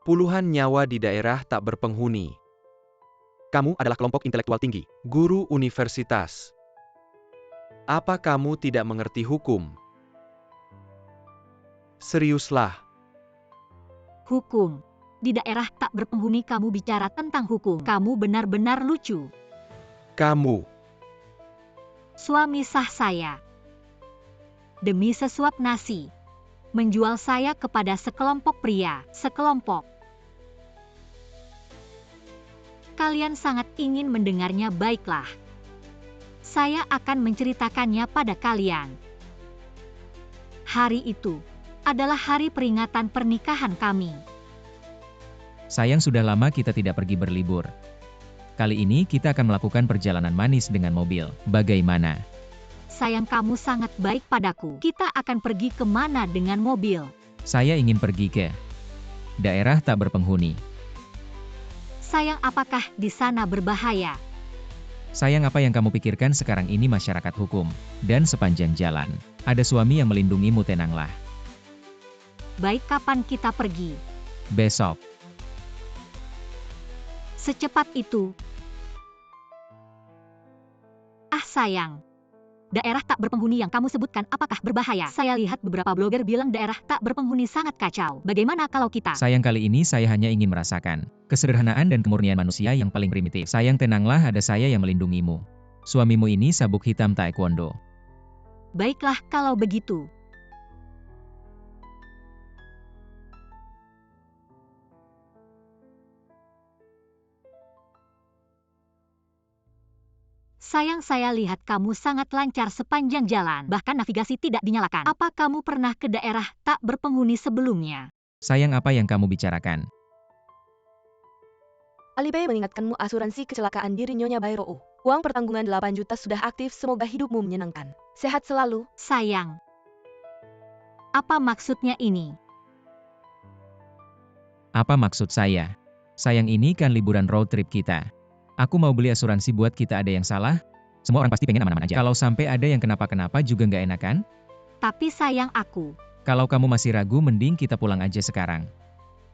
Puluhan nyawa di daerah tak berpenghuni. Kamu adalah kelompok intelektual tinggi, guru universitas. Apa kamu tidak mengerti hukum? Seriuslah. Hukum. Di daerah tak berpenghuni kamu bicara tentang hukum. Kamu benar-benar lucu. Kamu. Suami sah saya. Demi sesuap nasi. Menjual saya kepada sekelompok pria. Sekelompok. Kalian sangat ingin mendengarnya, baiklah. Saya akan menceritakannya pada kalian. Hari itu adalah hari peringatan pernikahan kami. Sayang, sudah lama kita tidak pergi berlibur. Kali ini kita akan melakukan perjalanan manis dengan mobil. Bagaimana? Sayang, kamu sangat baik padaku. Kita akan pergi kemana dengan mobil? Saya ingin pergi ke daerah tak berpenghuni. Sayang, apakah di sana berbahaya? Sayang, apa yang kamu pikirkan sekarang ini masyarakat hukum. Dan sepanjang jalan, ada suami yang melindungimu, tenanglah. Baik, kapan kita pergi? Besok. Secepat itu. Sayang. Daerah tak berpenghuni yang kamu sebutkan apakah berbahaya? Saya lihat beberapa blogger bilang daerah tak berpenghuni sangat kacau. Bagaimana kalau kita? Sayang, kali ini saya hanya ingin merasakan kesederhanaan dan kemurnian manusia yang paling primitif. Sayang, tenanglah, ada saya yang melindungimu. Suamimu ini sabuk hitam taekwondo. Baiklah kalau begitu. Sayang, saya lihat kamu sangat lancar sepanjang jalan. Bahkan navigasi tidak dinyalakan. Apa kamu pernah ke daerah tak berpenghuni sebelumnya? Sayang, apa yang kamu bicarakan? Alipay mengingatkanmu asuransi kecelakaan diri Nyonya Bayrou. Uang pertanggungan 8 juta sudah aktif, semoga hidupmu menyenangkan. Sehat selalu. Sayang. Apa maksudnya ini? Apa maksud saya? Sayang, ini kan liburan road trip kita. Aku mau beli asuransi buat kita, ada yang salah? Semua orang pasti pengen aman-aman aja. Kalau sampai ada yang kenapa-kenapa juga nggak enak kan? Tapi sayang, aku. Kalau kamu masih ragu, mending kita pulang aja sekarang.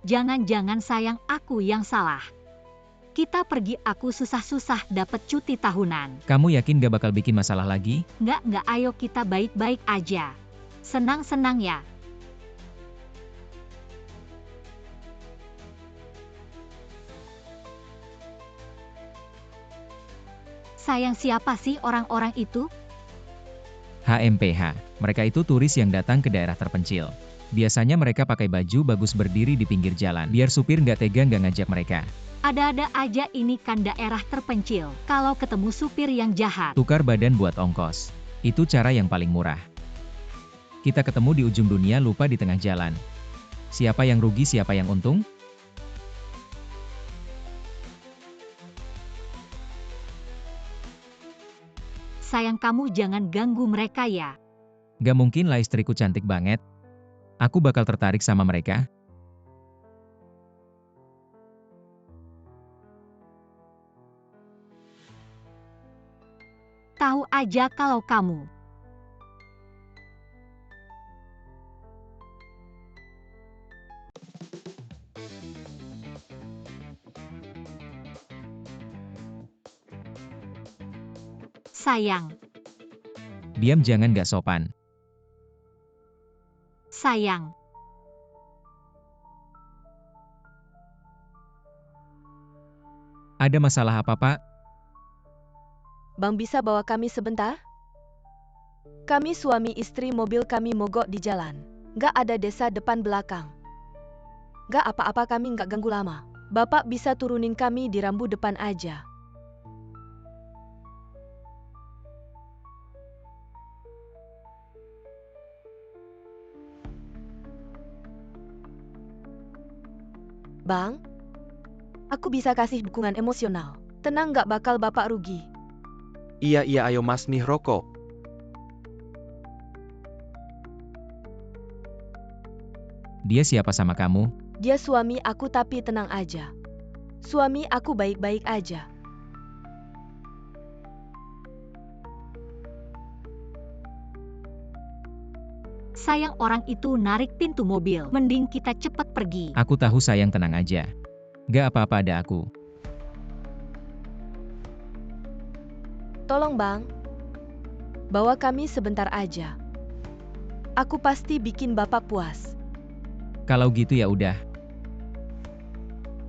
Jangan-jangan sayang, aku yang salah. Kita pergi, aku susah-susah dapat cuti tahunan. Kamu yakin gak bakal bikin masalah lagi? Nggak, ayo kita baik-baik aja. Senang-senang ya. Sayang, siapa sih orang-orang itu? HMPH. Mereka itu turis yang datang ke daerah terpencil. Biasanya mereka pakai baju bagus berdiri di pinggir jalan, biar supir nggak tega nggak ngajak mereka. Ada-ada aja, ini kan daerah terpencil. Kalau ketemu supir yang jahat, Tukar badan buat ongkos. Itu cara yang paling murah. Kita ketemu di ujung dunia, lupa di tengah jalan. Siapa yang rugi, siapa yang untung? sayang, kamu jangan ganggu mereka ya. Gak mungkin lah, istriku cantik banget. Aku bakal tertarik sama mereka. Tahu aja kalau kamu. Sayang. Diam, jangan gak sopan. Sayang. Ada masalah apa, Pak? Bang, bisa bawa kami sebentar? Kami suami istri, mobil kami mogok di jalan. Gak ada desa depan belakang. Gak apa-apa, kami gak ganggu lama. Bapak bisa turunin kami di rambu depan aja. Bang, aku bisa kasih dukungan emosional. Tenang, gak bakal Bapak rugi. Iya, ayo Mas nih rokok. Dia siapa sama kamu? Dia suami aku, tapi tenang aja. Suami aku baik-baik aja. Sayang, orang itu narik pintu mobil. Mending kita cepat pergi. Aku tahu sayang, tenang aja. Gak apa-apa, ada aku. Tolong bang, bawa kami sebentar aja. Aku pasti bikin bapak puas. Kalau gitu ya udah.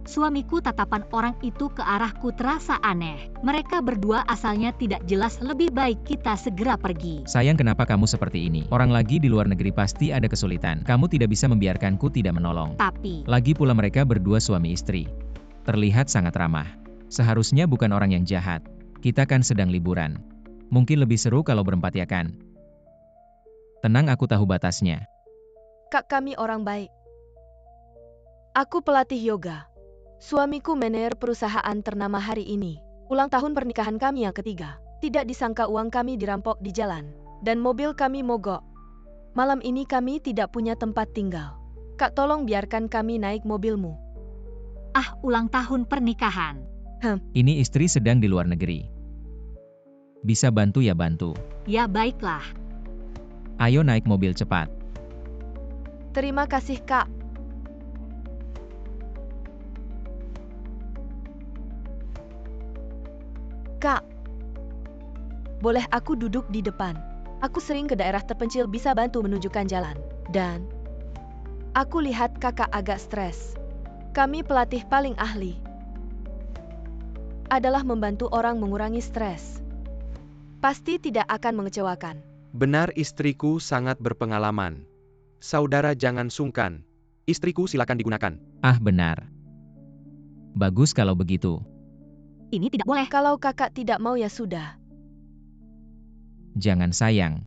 Suamiku, tatapan orang itu ke arahku terasa aneh. Mereka berdua asalnya tidak jelas, lebih baik kita segera pergi. Sayang, kenapa kamu seperti ini? Orang lagi di luar negeri pasti ada kesulitan. Kamu tidak bisa membiarkanku tidak menolong. Tapi, Lagi pula mereka berdua suami istri. Terlihat sangat ramah. Seharusnya bukan orang yang jahat. Kita kan sedang liburan. Mungkin lebih seru kalau berempat ya kan? Tenang, aku tahu batasnya. Kak, kami orang baik. Aku pelatih yoga. Suamiku manajer perusahaan ternama hari ini. Ulang tahun pernikahan kami yang ketiga. Tidak disangka uang kami dirampok di jalan. Dan mobil kami mogok. Malam ini kami tidak punya tempat tinggal. Kak, tolong biarkan kami naik mobilmu. ulang tahun pernikahan. Ini istri sedang di luar negeri. Bisa bantu ya bantu. Ya baiklah. Ayo naik mobil cepat. Terima kasih, Kak. Kak, boleh aku duduk di depan? Aku sering ke daerah terpencil, bisa bantu menunjukkan jalan. Dan aku lihat kakak agak stres. Kami pelatih paling ahli adalah membantu orang mengurangi stres. Pasti tidak akan mengecewakan. Benar, istriku sangat berpengalaman. Saudara jangan sungkan. Istriku silakan digunakan. Ah, benar. Bagus kalau begitu. Ini tidak boleh. Kalau kakak tidak mau ya sudah. Jangan sayang.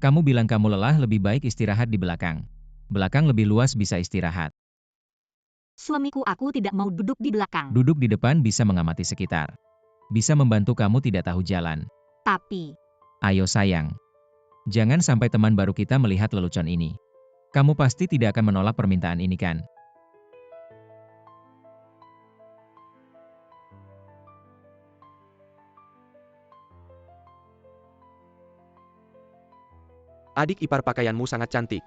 Kamu bilang kamu lelah, lebih baik istirahat di belakang. Belakang lebih luas, bisa istirahat. Suamiku, aku tidak mau duduk di belakang. Duduk di depan bisa mengamati sekitar. Bisa membantu kamu tidak tahu jalan. Tapi, Ayo sayang. Jangan sampai teman baru kita melihat lelucon ini. Kamu pasti tidak akan menolak permintaan ini kan? Adik ipar, pakaianmu sangat cantik.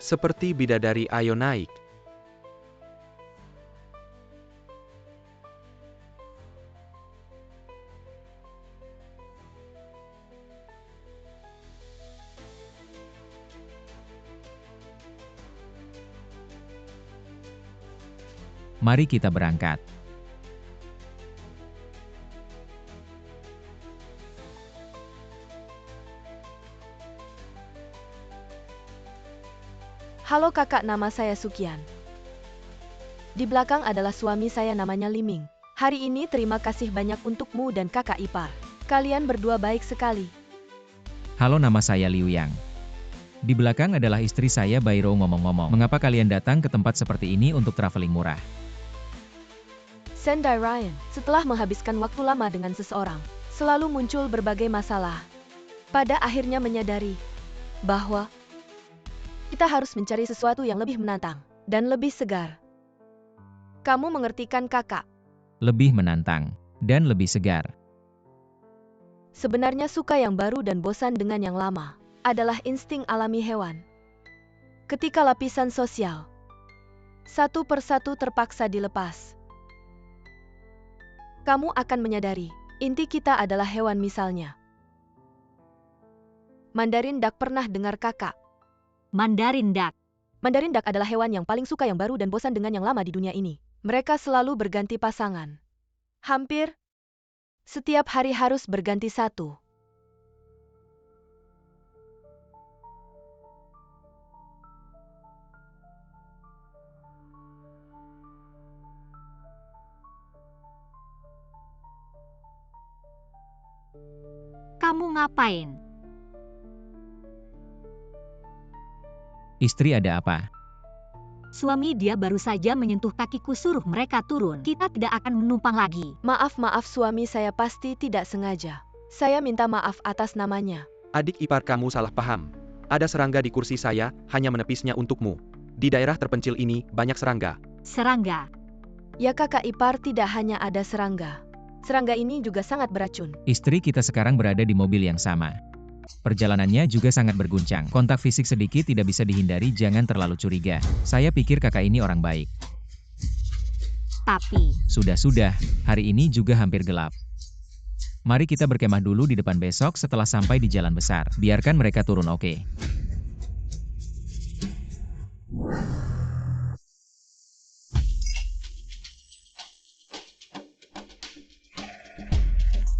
Seperti bidadari, ayo naik. Mari kita berangkat. Halo kakak, nama saya Sukian. Di belakang adalah suami saya, namanya Liming. Hari ini terima kasih banyak untukmu dan kakak ipar. Kalian berdua baik sekali. Halo, nama saya Liu Yang. Di belakang adalah istri saya, Bairo. Ngomong-ngomong, mengapa kalian datang ke tempat seperti ini untuk traveling murah? Sendai Ryan, setelah menghabiskan waktu lama dengan seseorang, selalu muncul berbagai masalah. Pada akhirnya menyadari bahwa kita harus mencari sesuatu yang lebih menantang dan lebih segar. Kamu mengerti kan kakak? Lebih menantang dan lebih segar. Sebenarnya suka yang baru dan bosan dengan yang lama adalah insting alami hewan. Ketika lapisan sosial satu persatu terpaksa dilepas, kamu akan menyadari, inti kita adalah hewan. Misalnya, Mandarin Duck, pernah dengar kakak? Mandarin Duck. Mandarin Duck adalah hewan yang paling suka yang baru dan bosan dengan yang lama di dunia ini. Mereka selalu berganti pasangan. Hampir setiap hari harus berganti satu. Kamu ngapain? Istri, ada apa? Suami dia baru saja menyentuh kakiku, suruh mereka turun. Kita tidak akan menumpang lagi. Maaf suami saya pasti tidak sengaja. Saya minta maaf atas namanya. Adik ipar, kamu salah paham. Ada serangga di kursi saya, hanya menepisnya untukmu. Di daerah terpencil ini, banyak serangga. Serangga. Ya kakak ipar, tidak hanya ada serangga. Serangga ini juga sangat beracun. Istri kita sekarang berada di mobil yang sama. Perjalanannya juga sangat berguncang. Kontak fisik sedikit tidak bisa dihindari, jangan terlalu curiga. Saya pikir kakak ini orang baik. Tapi, Sudah, hari ini juga hampir gelap. Mari kita berkemah dulu di depan besok setelah sampai di jalan besar. Biarkan mereka turun, oke?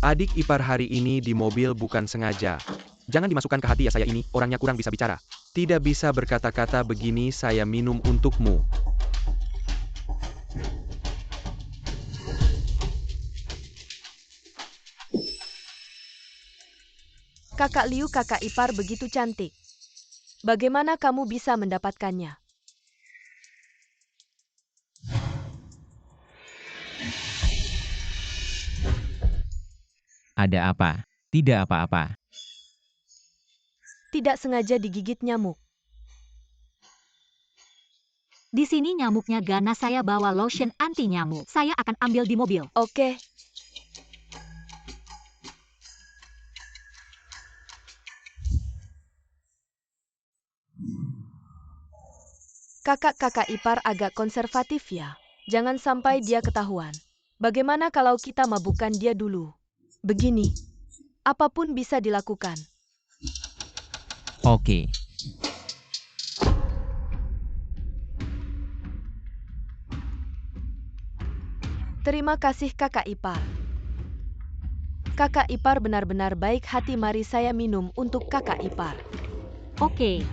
Adik ipar hari ini di mobil bukan sengaja. Jangan dimasukkan ke hati ya, saya ini orangnya kurang bisa bicara. Tidak bisa berkata-kata begini, saya minum untukmu. Kakak Liu, kakak ipar begitu cantik. Bagaimana kamu bisa mendapatkannya? Ada apa? Tidak apa-apa. Tidak sengaja digigit nyamuk. di sini nyamuknya ganas, saya bawa lotion anti nyamuk. Saya akan ambil di mobil. Oke. Kakak-kakak ipar agak konservatif ya. Jangan sampai dia ketahuan. Bagaimana kalau kita mabukkan dia dulu? Begini, apapun bisa dilakukan. Oke. Terima kasih kakak ipar. Kakak ipar benar-benar baik hati, mari saya minum untuk kakak ipar. Oke,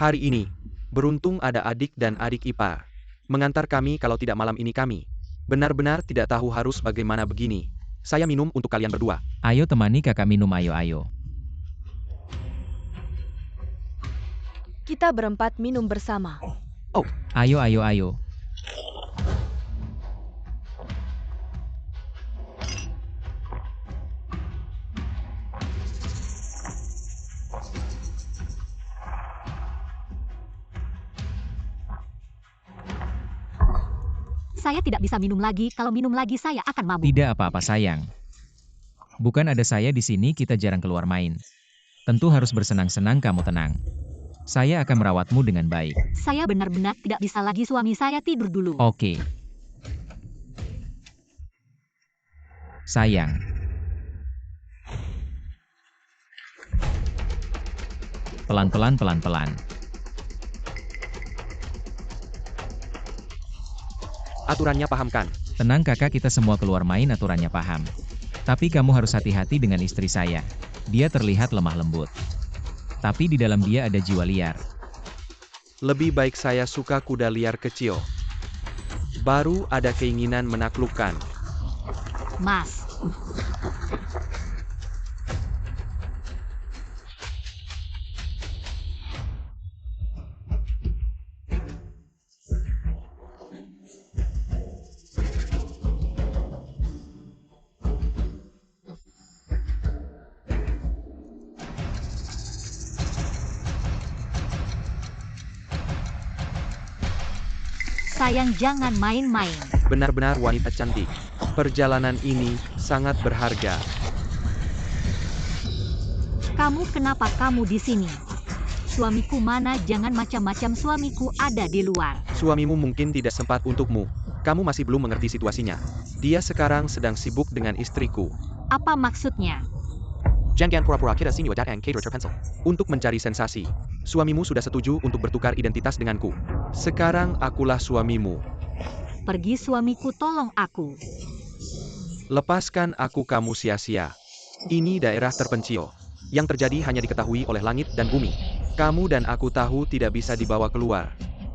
Hari ini, beruntung ada adik dan adik ipar. Mengantar kami kalau tidak malam ini kami. Benar-benar tidak tahu harus bagaimana begini. Saya minum untuk kalian berdua. Ayo temani kakak minum, ayo. Kita berempat minum bersama. Ayo. saya tidak bisa minum lagi. Kalau minum lagi saya akan mabuk. Tidak apa-apa sayang. Bukan ada saya di sini, kita jarang keluar main. Tentu harus bersenang-senang, kamu tenang. Saya akan merawatmu dengan baik. Saya benar-benar tidak bisa lagi, suami saya tidur dulu. Oke. Sayang. Pelan-pelan. Aturannya paham kan? Tenang kakak, kita semua keluar main, aturannya paham. Tapi kamu harus hati-hati dengan istri saya. Dia terlihat lemah lembut. Tapi di dalam dia ada jiwa liar. Lebih baik saya suka kuda liar kecil. Baru ada keinginan menaklukkan. Mas, sayang jangan main-main. Benar-benar wanita cantik. Perjalanan ini sangat berharga. Kenapa kamu di sini? Suamiku mana? Jangan macam-macam, suamiku ada di luar. Suamimu mungkin tidak sempat untukmu. Kamu masih belum mengerti situasinya. Dia sekarang sedang sibuk dengan istriku. Apa maksudnya? Jangan pura-pura kita sini wadah and cater pencil. Untuk mencari sensasi. Suamimu sudah setuju untuk bertukar identitas denganku. Sekarang akulah suamimu. Pergi suamiku, tolong aku. Lepaskan aku, kamu sia-sia. Ini daerah terpencil. Yang terjadi hanya diketahui oleh langit dan bumi. Kamu dan aku tahu tidak bisa dibawa keluar.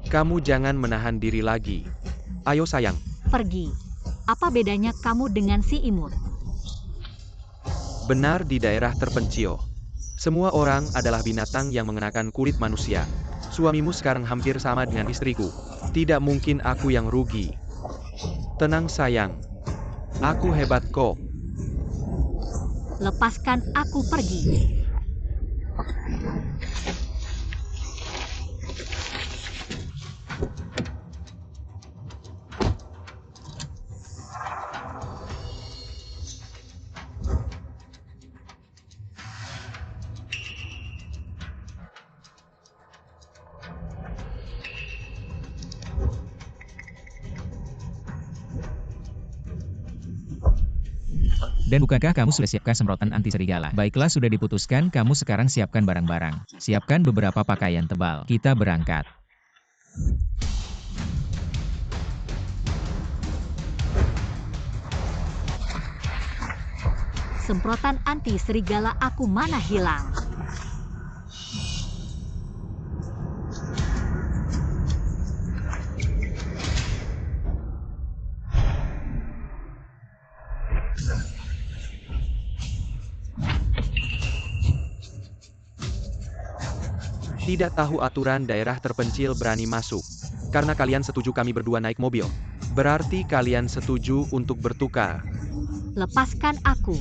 Kamu jangan menahan diri lagi. Ayo sayang. Pergi. Apa bedanya kamu dengan si imut? Benar, di daerah terpencil. Semua orang adalah binatang yang mengenakan kulit manusia. Suamimu sekarang hampir sama dengan istriku. Tidak mungkin aku yang rugi. Tenang sayang. Aku hebat kok. Lepaskan aku, pergi. Dan bukankah kamu sudah siapkan semprotan anti serigala? Baiklah, sudah diputuskan, kamu sekarang siapkan barang-barang. Siapkan beberapa pakaian tebal. Kita berangkat. Semprotan anti serigala aku mana hilang? Tidak tahu aturan daerah terpencil berani masuk. Karena kalian setuju kami berdua naik mobil. Berarti kalian setuju untuk bertukar. Lepaskan aku.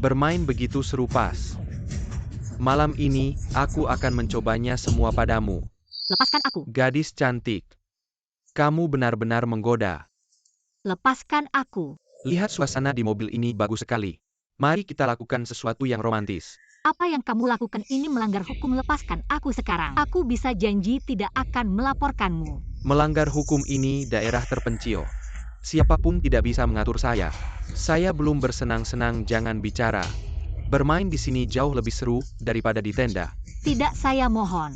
Bermain begitu seru pas. Malam ini, aku akan mencobanya semua padamu. Lepaskan aku. Gadis cantik. Kamu benar-benar menggoda. Lepaskan aku. Lihat suasana di mobil ini bagus sekali. Mari kita lakukan sesuatu yang romantis. Apa yang kamu lakukan ini melanggar hukum. Lepaskan aku sekarang. Aku bisa janji tidak akan melaporkanmu. Melanggar hukum ini daerah terpencil. Siapapun tidak bisa mengatur saya. Saya belum bersenang-senang, jangan bicara. Bermain di sini jauh lebih seru daripada di tenda. Tidak, saya mohon.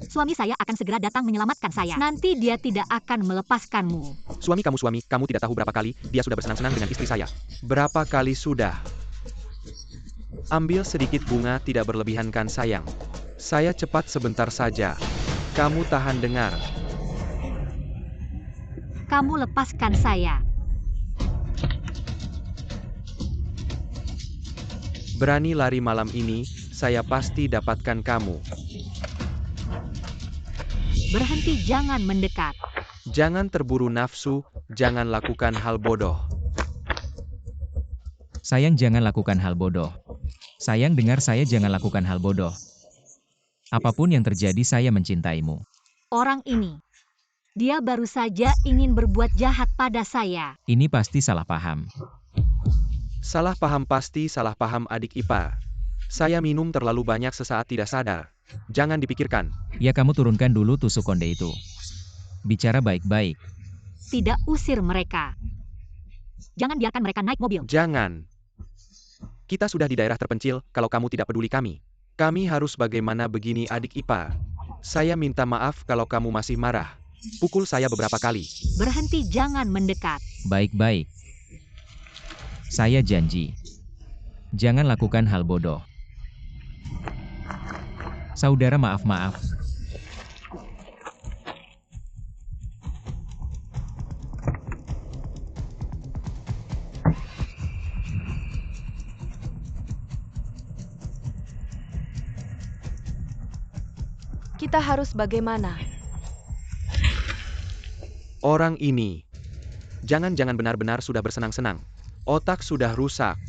Suami saya akan segera datang menyelamatkan saya. Nanti dia tidak akan melepaskanmu. Suami, kamu tidak tahu berapa kali dia sudah bersenang-senang dengan istri saya. Berapa kali sudah? Ambil sedikit bunga, tidak berlebihan kan sayang. Saya cepat sebentar saja. Kamu tahan dengar. Kamu lepaskan saya. Berani lari malam ini, saya pasti dapatkan kamu. Berhenti, jangan mendekat. Jangan terburu nafsu, jangan lakukan hal bodoh. Sayang, jangan lakukan hal bodoh. Sayang, dengar saya, jangan lakukan hal bodoh. Apapun yang terjadi, saya mencintaimu. Orang ini. Dia baru saja ingin berbuat jahat pada saya. Ini pasti salah paham. Salah paham, pasti salah paham adik ipar. Saya minum terlalu banyak sesaat tidak sadar. Jangan dipikirkan. Ya, kamu turunkan dulu tusuk konde itu. Bicara baik-baik. Tidak, usir mereka. Jangan biarkan mereka naik mobil. Jangan. Kita sudah di daerah terpencil, kalau kamu tidak peduli kami. Kami harus bagaimana begini adik ipar. Saya minta maaf kalau kamu masih marah. Pukul saya beberapa kali. Berhenti, jangan mendekat. Baik-baik. Saya janji. Jangan lakukan hal bodoh. Saudara, maaf. Kita harus bagaimana? Orang ini. Jangan-jangan benar-benar sudah bersenang-senang. Otak sudah rusak.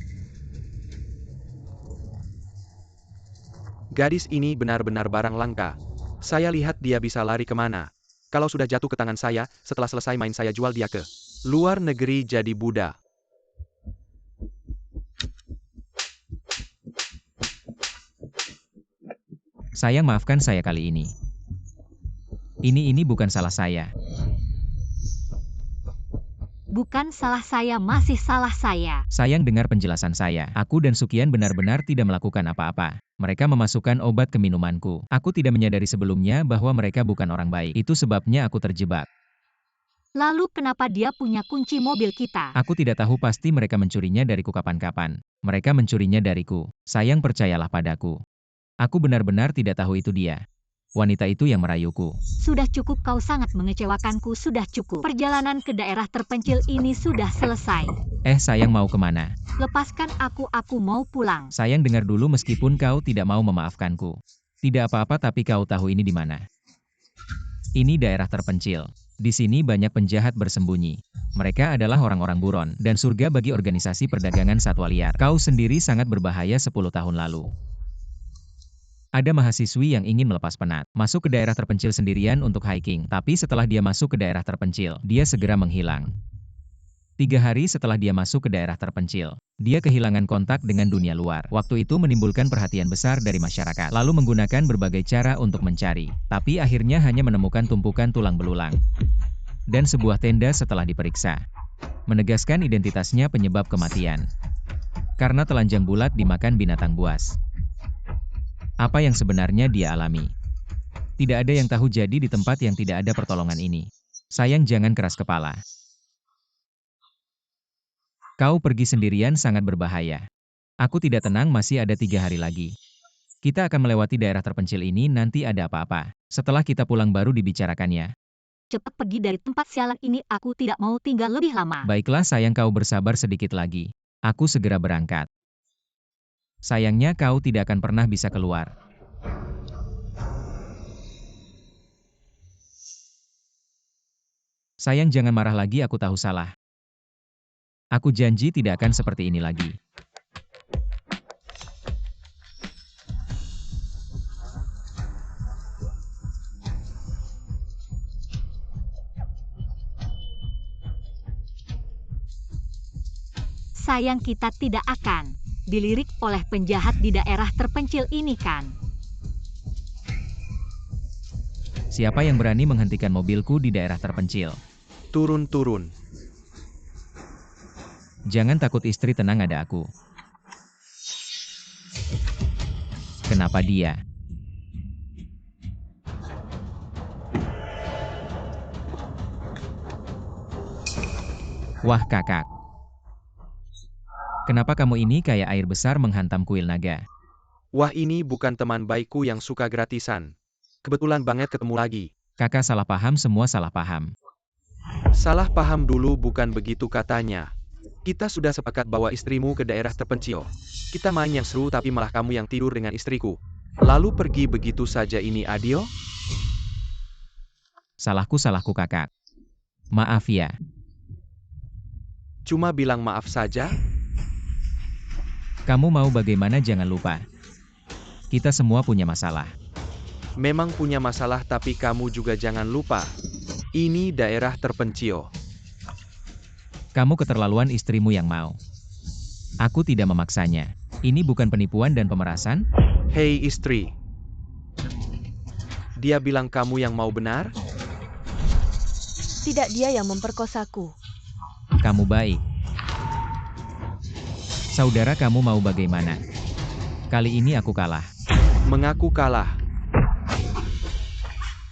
Gadis ini benar-benar barang langka. Saya lihat dia bisa lari kemana. Kalau sudah jatuh ke tangan saya, setelah selesai main saya jual dia ke luar negeri jadi budak. Sayang, maafkan saya kali ini. Ini bukan salah saya. Bukan salah saya, masih salah saya. Sayang, dengar penjelasan saya. Aku dan Sukian benar-benar tidak melakukan apa-apa. Mereka memasukkan obat ke minumanku. Aku tidak menyadari sebelumnya bahwa mereka bukan orang baik. Itu sebabnya aku terjebak. Lalu kenapa dia punya kunci mobil kita? Aku tidak tahu, pasti mereka mencurinya dariku kapan-kapan. Mereka mencurinya dariku. Sayang, percayalah padaku. Aku benar-benar tidak tahu itu dia. Wanita itu yang merayuku. Sudah cukup, kau sangat mengecewakanku. Sudah cukup. Perjalanan ke daerah terpencil ini sudah selesai. Sayang, mau kemana? Lepaskan aku mau pulang. Sayang, dengar dulu, meskipun kau tidak mau memaafkanku. Tidak apa-apa, tapi kau tahu ini di mana? Ini daerah terpencil. Di sini banyak penjahat bersembunyi. Mereka adalah orang-orang buron, dan surga bagi organisasi perdagangan satwa liar. Kau sendiri sangat berbahaya 10 tahun lalu. Ada mahasiswi yang ingin melepas penat, masuk ke daerah terpencil sendirian untuk hiking, tapi setelah dia masuk ke daerah terpencil, dia segera menghilang. 3 hari setelah dia masuk ke daerah terpencil, dia kehilangan kontak dengan dunia luar. Waktu itu menimbulkan perhatian besar dari masyarakat, lalu menggunakan berbagai cara untuk mencari, tapi akhirnya hanya menemukan tumpukan tulang belulang dan sebuah tenda setelah diperiksa. menegaskan identitasnya penyebab kematian. Karena telanjang bulat dimakan binatang buas. Apa yang sebenarnya dia alami? Tidak ada yang tahu, jadi di tempat yang tidak ada pertolongan ini. Sayang, jangan keras kepala. Kau pergi sendirian sangat berbahaya. Aku tidak tenang, masih ada 3 hari lagi. Kita akan melewati daerah terpencil ini, nanti ada apa-apa. Setelah kita pulang baru dibicarakannya. Cepat pergi dari tempat sialan ini, aku tidak mau tinggal lebih lama. Baiklah sayang, kau bersabar sedikit lagi. Aku segera berangkat. Sayangnya kau tidak akan pernah bisa keluar. Sayang, jangan marah lagi, aku tahu salah. Aku janji tidak akan seperti ini lagi. Sayang, kita tidak akan dilirik oleh penjahat di daerah terpencil ini kan? Siapa yang berani menghentikan mobilku di daerah terpencil? Turun. Jangan takut istri, tenang, ada aku. Kenapa dia? Wah kakak. Kenapa kamu ini kayak air besar menghantam kuil naga? Wah, ini bukan teman baikku yang suka gratisan. Kebetulan banget ketemu lagi. Kakak salah paham, semua salah paham. Salah paham dulu, bukan begitu katanya. Kita sudah sepakat bawa istrimu ke daerah terpencil. Kita main yang seru, tapi malah kamu yang tidur dengan istriku. Lalu pergi begitu saja, ini adil? Salahku kakak. Maaf ya. Cuma bilang maaf saja? Kamu mau bagaimana, jangan lupa. Kita semua punya masalah. Memang punya masalah, tapi kamu juga jangan lupa. Ini daerah terpencil. Kamu keterlaluan, istrimu yang mau. Aku tidak memaksanya. Ini bukan penipuan dan pemerasan? Hei istri. Dia bilang kamu yang mau, benar? Tidak, dia yang memperkosaku. Kamu baik. Saudara, kamu mau bagaimana? Kali ini aku kalah. Mengaku kalah.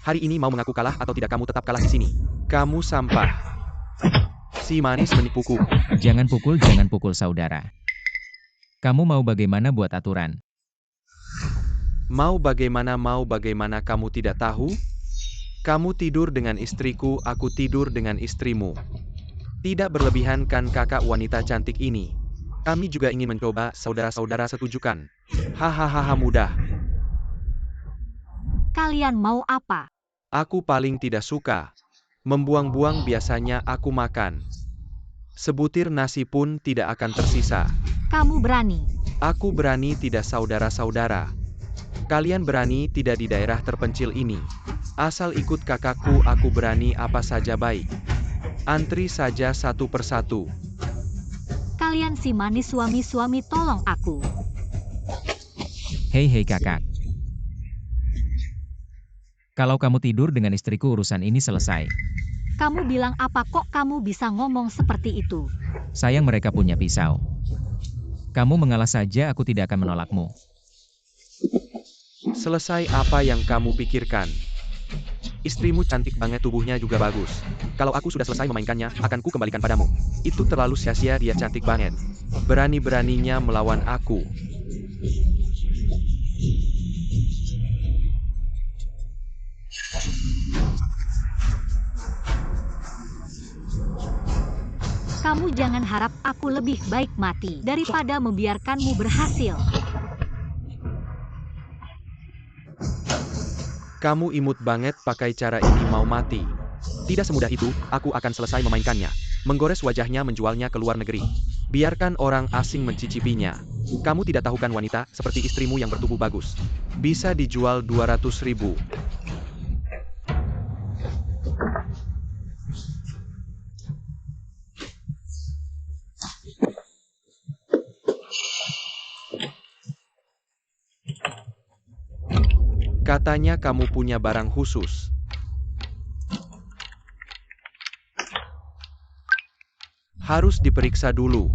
Hari ini mau mengaku kalah atau tidak, kamu tetap kalah di sini. Kamu sampah. Si manis menipuku. Jangan pukul saudara. Kamu mau bagaimana buat aturan? Mau bagaimana kamu tidak tahu? Kamu tidur dengan istriku, aku tidur dengan istrimu. Tidak berlebihan kan kakak wanita cantik ini? Kami juga ingin mencoba, saudara-saudara setujukan? Hahaha, mudah. Kalian mau apa? Aku paling tidak suka membuang-buang, biasanya aku makan. Sebutir nasi pun tidak akan tersisa. Kamu berani? Aku berani tidak, saudara-saudara. Kalian berani tidak di daerah terpencil ini? Asal ikut kakakku, aku berani apa saja baik. Antri saja satu persatu. Kalian si manis suami-suami, tolong aku. Hei kakak. Kalau kamu tidur dengan istriku, urusan ini selesai. Kamu bilang apa kok kamu bisa ngomong seperti itu? Sayang, mereka punya pisau. Kamu mengalah saja, aku tidak akan menolakmu. Selesai apa yang kamu pikirkan? Istrimu cantik banget, tubuhnya juga bagus. Kalau aku sudah selesai memainkannya, akan ku kembalikan padamu. Itu terlalu sia-sia, dia cantik banget. Berani-beraninya melawan aku. Kamu jangan harap aku lebih baik mati daripada membiarkanmu berhasil. Kamu imut banget pakai cara ini mau mati. Tidak semudah itu, aku akan selesai memainkannya. Menggores wajahnya, menjualnya ke luar negeri. Biarkan orang asing mencicipinya. Kamu tidak tahu kan, wanita seperti istrimu yang bertubuh bagus bisa dijual 200.000. Katanya kamu punya barang khusus. Harus diperiksa dulu.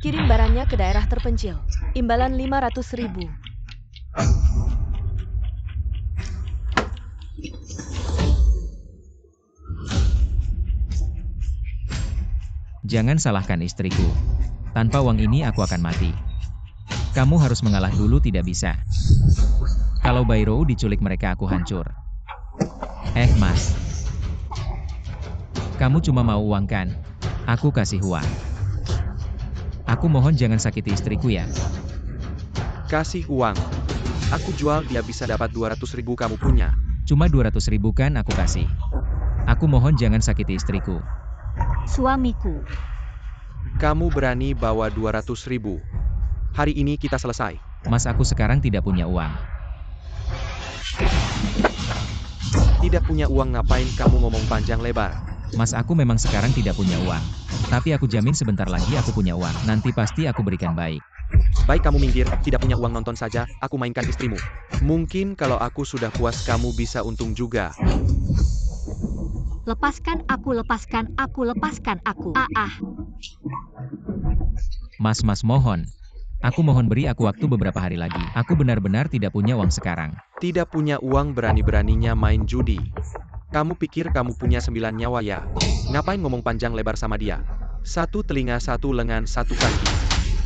Kirim barangnya ke daerah terpencil. Imbalan 500.000. Jangan salahkan istriku. Tanpa uang ini aku akan mati. Kamu harus mengalah dulu, tidak bisa. Kalau Bayrou diculik mereka aku hancur. Mas. Kamu cuma mau uang kan? Aku kasih uang. Aku mohon jangan sakiti istriku ya. Kasih uang. Aku jual dia bisa dapat 200.000 kamu punya. Cuma 200.000 kan aku kasih. Aku mohon jangan sakiti istriku. Suamiku. Kamu berani bawa 200.000. Hari ini kita selesai. Mas, aku sekarang tidak punya uang. Tidak punya uang, ngapain kamu ngomong panjang lebar? Mas, aku memang sekarang tidak punya uang. Tapi aku jamin sebentar lagi aku punya uang. Nanti pasti aku berikan baik. Baik, kamu minggir, tidak punya uang, nonton saja, aku mainkan istrimu. Mungkin kalau aku sudah puas kamu bisa untung juga. Lepaskan aku, lepaskan aku, lepaskan aku. Mas mohon. Aku mohon beri aku waktu beberapa hari lagi. Aku benar-benar tidak punya uang sekarang. Tidak punya uang, berani-beraninya main judi. Kamu pikir kamu punya 9 nyawa ya? Ngapain ngomong panjang lebar sama dia? Satu telinga, satu lengan, satu kaki.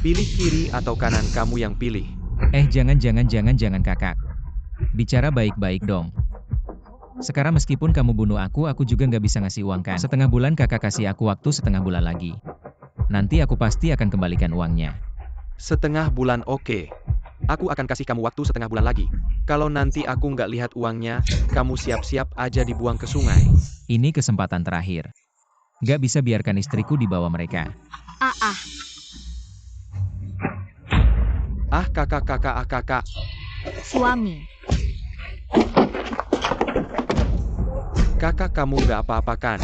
Pilih kiri atau kanan, kamu yang pilih. Jangan kakak. Bicara baik-baik dong. Sekarang meskipun kamu bunuh aku juga nggak bisa ngasih uang kan? Setengah bulan kakak kasih aku waktu setengah bulan lagi. Nanti aku pasti akan kembalikan uangnya. Setengah bulan oke. Aku akan kasih kamu waktu setengah bulan lagi. Kalau nanti aku nggak lihat uangnya, kamu siap-siap aja dibuang ke sungai. Ini kesempatan terakhir. Nggak bisa biarkan istriku dibawa mereka. Kakak. Suami. Kakak, kamu nggak apa-apa kan?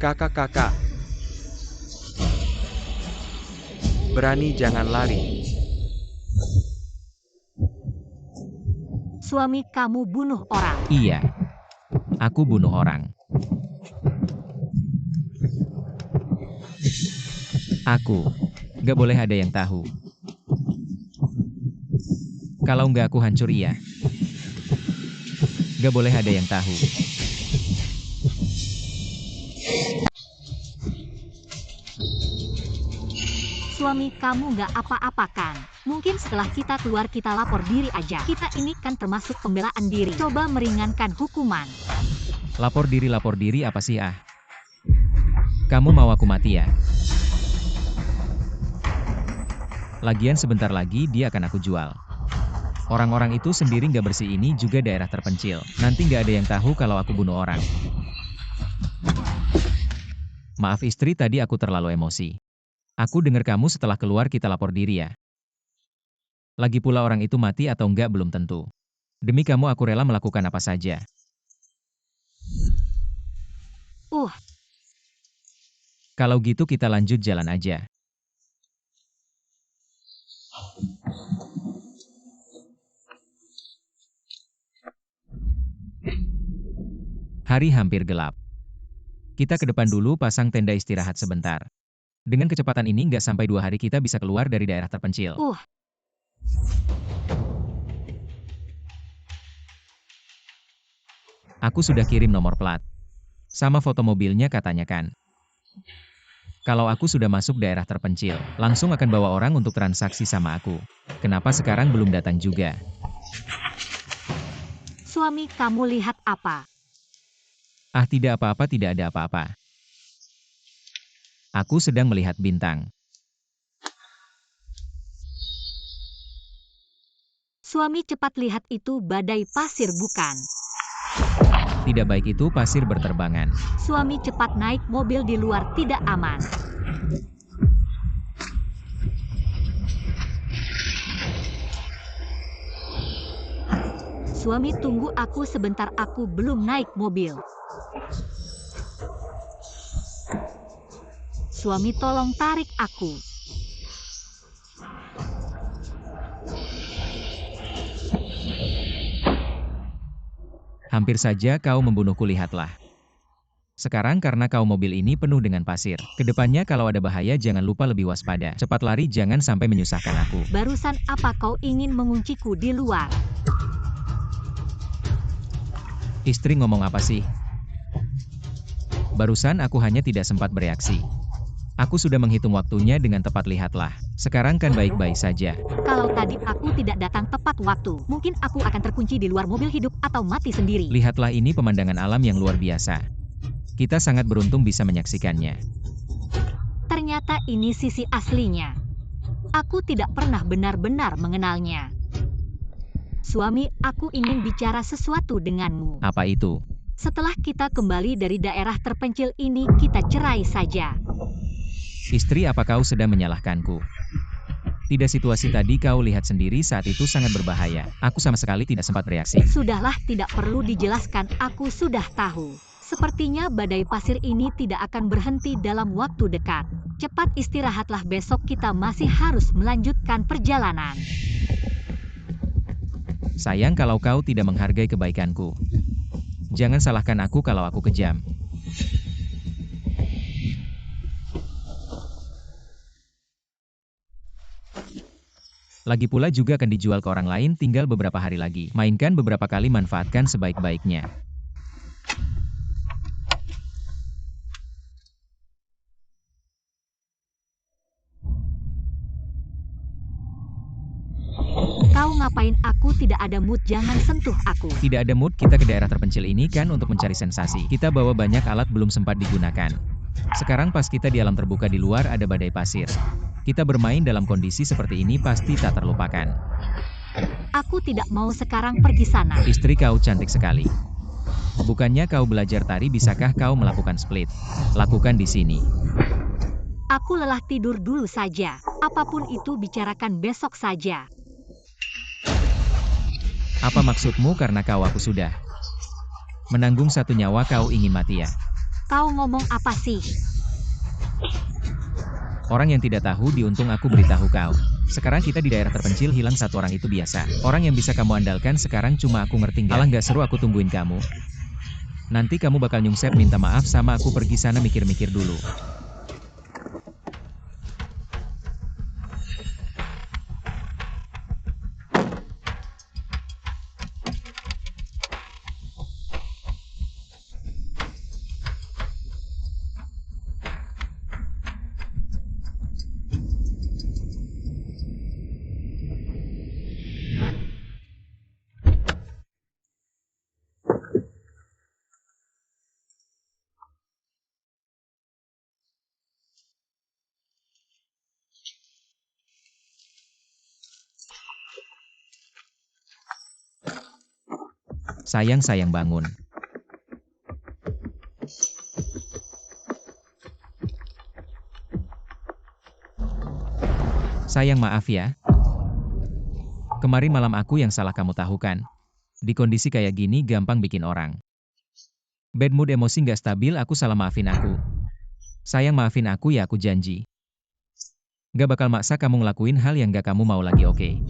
Kakak. Berani jangan lari. Suami kamu bunuh orang. Iya. Aku bunuh orang. Aku. Nggak boleh ada yang tahu. Kalau nggak aku hancur iya. Nggak boleh ada yang tahu. Suami kamu nggak apa-apa kan? Mungkin setelah kita keluar kita lapor diri aja. Kita ini kan termasuk pembelaan diri. Coba meringankan hukuman. Lapor diri apa sih ah? Kamu mau aku mati ya? Lagian sebentar lagi dia akan aku jual. Orang-orang itu sendiri nggak bersih, ini juga daerah terpencil. Nanti nggak ada yang tahu kalau aku bunuh orang. Maaf istri, tadi aku terlalu emosi. Aku dengar kamu setelah keluar kita lapor diri ya. Lagi pula orang itu mati atau enggak belum tentu. Demi kamu aku rela melakukan apa saja. Kalau gitu kita lanjut jalan aja. Hari hampir gelap. Kita ke depan dulu pasang tenda istirahat sebentar. Dengan kecepatan ini nggak sampai 2 hari kita bisa keluar dari daerah terpencil. Aku sudah kirim nomor plat. Sama foto mobilnya katanya kan. Kalau aku sudah masuk daerah terpencil, langsung akan bawa orang untuk transaksi sama aku. Kenapa sekarang belum datang juga? Suami kamu lihat apa? Tidak apa-apa, tidak ada apa-apa. Aku sedang melihat bintang. Suami cepat lihat, itu badai pasir bukan? Tidak baik, itu pasir berterbangan. Suami cepat naik mobil, di luar tidak aman. Suami tunggu aku sebentar, aku belum naik mobil. Suami tolong tarik aku. Hampir saja kau membunuhku, lihatlah. Sekarang karena kau mobil ini penuh dengan pasir. Kedepannya kalau ada bahaya jangan lupa lebih waspada. Cepat lari, jangan sampai menyusahkan aku. Barusan apa kau ingin mengunciku di luar? Istri ngomong apa sih? Barusan aku hanya tidak sempat bereaksi. Aku sudah menghitung waktunya dengan tepat, lihatlah. Sekarang kan baik-baik saja. Kalau tadi aku tidak datang tepat waktu, mungkin aku akan terkunci di luar mobil hidup atau mati sendiri. Lihatlah, ini pemandangan alam yang luar biasa. Kita sangat beruntung bisa menyaksikannya. Ternyata ini sisi aslinya. Aku tidak pernah benar-benar mengenalnya. Suami, aku ingin bicara sesuatu denganmu. Apa itu? Setelah kita kembali dari daerah terpencil ini, kita cerai saja. Istri, apa kau sedang menyalahkanku? Tidak, situasi tadi kau lihat sendiri, saat itu sangat berbahaya. Aku sama sekali tidak sempat bereaksi. Sudahlah, tidak perlu dijelaskan, aku sudah tahu. Sepertinya badai pasir ini tidak akan berhenti dalam waktu dekat. Cepat istirahatlah, besok kita masih harus melanjutkan perjalanan. Sayang kalau kau tidak menghargai kebaikanku. Jangan salahkan aku kalau aku kejam. Lagi pula juga akan dijual ke orang lain tinggal beberapa hari lagi. Mainkan beberapa kali, manfaatkan sebaik-baiknya. Kau ngapain? Aku tidak ada mood, jangan sentuh aku. Tidak ada mood, kita ke daerah terpencil ini kan untuk mencari sensasi. Kita bawa banyak alat belum sempat digunakan. Sekarang pas kita di alam terbuka di luar ada badai pasir. Kita bermain dalam kondisi seperti ini pasti tak terlupakan. Aku tidak mau sekarang pergi sana. Istri, kau cantik sekali. Bukannya kau belajar tari, bisakah kau melakukan split? Lakukan di sini. Aku lelah, tidur dulu saja. Apapun itu bicarakan besok saja. Apa maksudmu? Karena kau aku sudah menanggung satu nyawa, kau ingin mati ya? Kau ngomong apa sih? Orang yang tidak tahu diuntung aku beritahu kau. Sekarang kita di daerah terpencil, hilang satu orang itu biasa. Orang yang bisa kamu andalkan sekarang cuma aku, ngerti nggak? Alah, nggak seru aku tungguin kamu. Nanti kamu bakal nyungsep minta maaf sama aku, pergi sana mikir-mikir dulu. Sayang bangun. Sayang, maaf ya. Kemarin malam aku yang salah, kamu tahu kan? Di kondisi kayak gini gampang bikin orang bad mood, emosi nggak stabil, aku salah, maafin aku. Sayang, maafin aku ya, aku janji. Gak bakal maksa kamu ngelakuin hal yang gak kamu mau lagi, oke?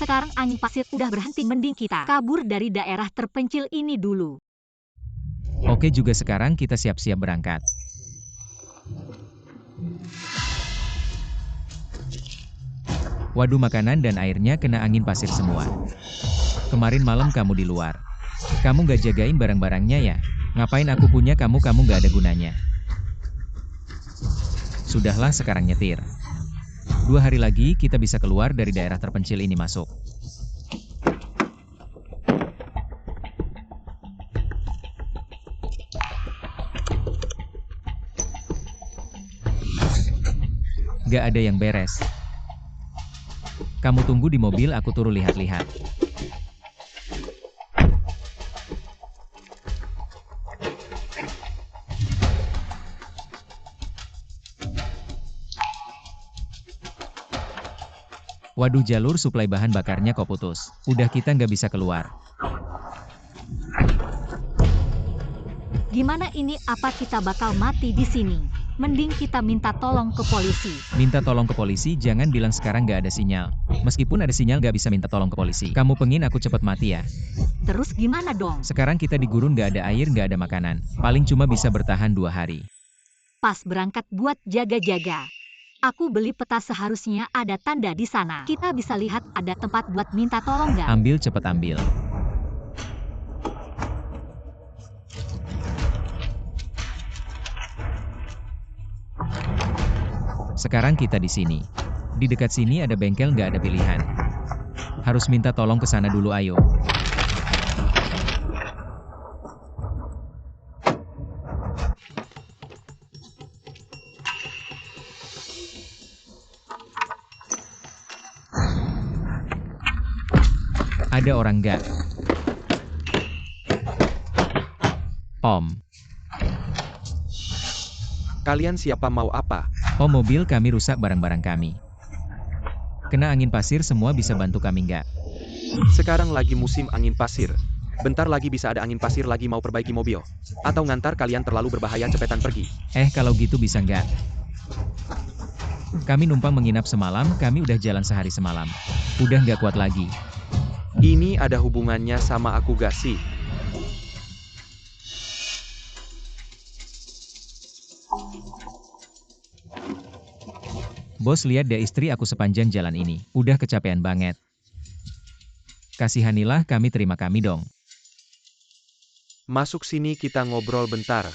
Sekarang angin pasir udah berhenti, mending kita kabur dari daerah terpencil ini dulu. Oke juga, sekarang kita siap-siap berangkat. Waduh, makanan dan airnya kena angin pasir semua. Kemarin malam kamu di luar. Kamu gak jagain barang-barangnya ya? Ngapain aku punya kamu gak ada gunanya. Sudahlah, sekarang nyetir. 2 hari lagi kita bisa keluar dari daerah terpencil ini, masuk. Gak ada yang beres. Kamu tunggu di mobil, aku turun lihat-lihat. Waduh, jalur suplai bahan bakarnya kok putus. Udah, kita nggak bisa keluar. Gimana ini, apa kita bakal mati di sini? Mending kita minta tolong ke polisi. Minta tolong ke polisi, jangan bilang sekarang nggak ada sinyal. Meskipun ada sinyal nggak bisa minta tolong ke polisi. Kamu pengen aku cepat mati ya? Terus gimana dong? Sekarang kita di gurun, nggak ada air, nggak ada makanan. Paling cuma bisa bertahan 2 hari. Pas berangkat buat jaga-jaga. Aku beli peta, seharusnya ada tanda di sana. Kita bisa lihat ada tempat buat minta tolong nggak? Ambil, cepet ambil. Sekarang kita di sini. Di dekat sini ada bengkel, nggak ada pilihan. Harus minta tolong ke sana dulu, ayo. Ada orang nggak? Om. Kalian siapa, mau apa? Oh, mobil kami rusak, barang-barang kami. Kena angin pasir semua, bisa bantu kami nggak? Sekarang lagi musim angin pasir. Bentar lagi bisa ada angin pasir lagi, mau perbaiki mobil. Atau ngantar kalian terlalu berbahaya, cepetan pergi. Kalau gitu bisa nggak? Kami numpang menginap semalam, kami udah jalan sehari semalam. Udah nggak kuat lagi. Ini ada hubungannya sama aku gak sih? Bos, lihat deh istri aku sepanjang jalan ini. Udah kecapean banget. Kasihanilah kami, terima kami dong. Masuk sini kita ngobrol bentar.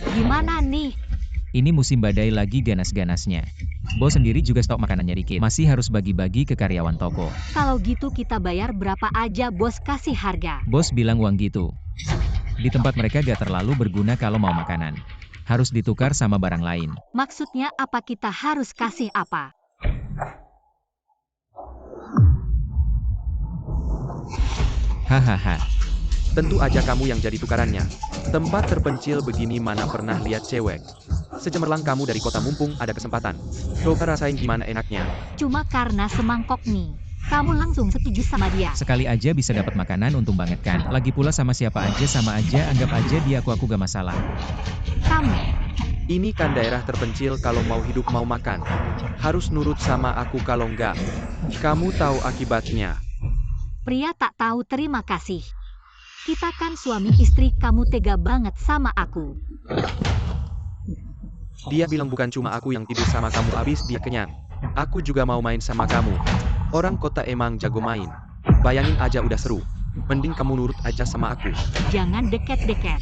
Gimana nih? Ini musim badai lagi ganas-ganasnya. Bos sendiri juga stok makanannya dikit. Masih harus bagi-bagi ke karyawan toko. Kalau gitu kita bayar berapa aja, bos kasih harga. Bos bilang uang gitu. Di tempat mereka gak terlalu berguna kalau mau makanan. Harus ditukar sama barang lain. Maksudnya apa, kita harus kasih apa? Hahaha. Tentu aja kamu yang jadi tukarannya. Tempat terpencil begini mana pernah lihat cewek. Sejemerlang kamu dari kota, mumpung ada kesempatan. Coba rasain gimana enaknya. Cuma karena semangkok nih, kamu langsung setuju sama dia. Sekali aja bisa dapat makanan, untung banget kan. Lagi pula sama siapa aja sama aja, anggap aja dia aku gak masalah. Kamu, Ini kan daerah terpencil, kalau mau hidup mau makan. Harus nurut sama aku, kalau enggak, kamu tahu akibatnya. pria tak tahu terima kasih. Kita kan suami istri, kamu tega banget sama aku. Dia bilang bukan cuma aku yang tidur sama kamu abis dia kenyang. Aku juga mau main sama kamu. Orang kota emang jago main. Bayangin aja udah seru. Mending kamu nurut aja sama aku. Jangan deket-deket.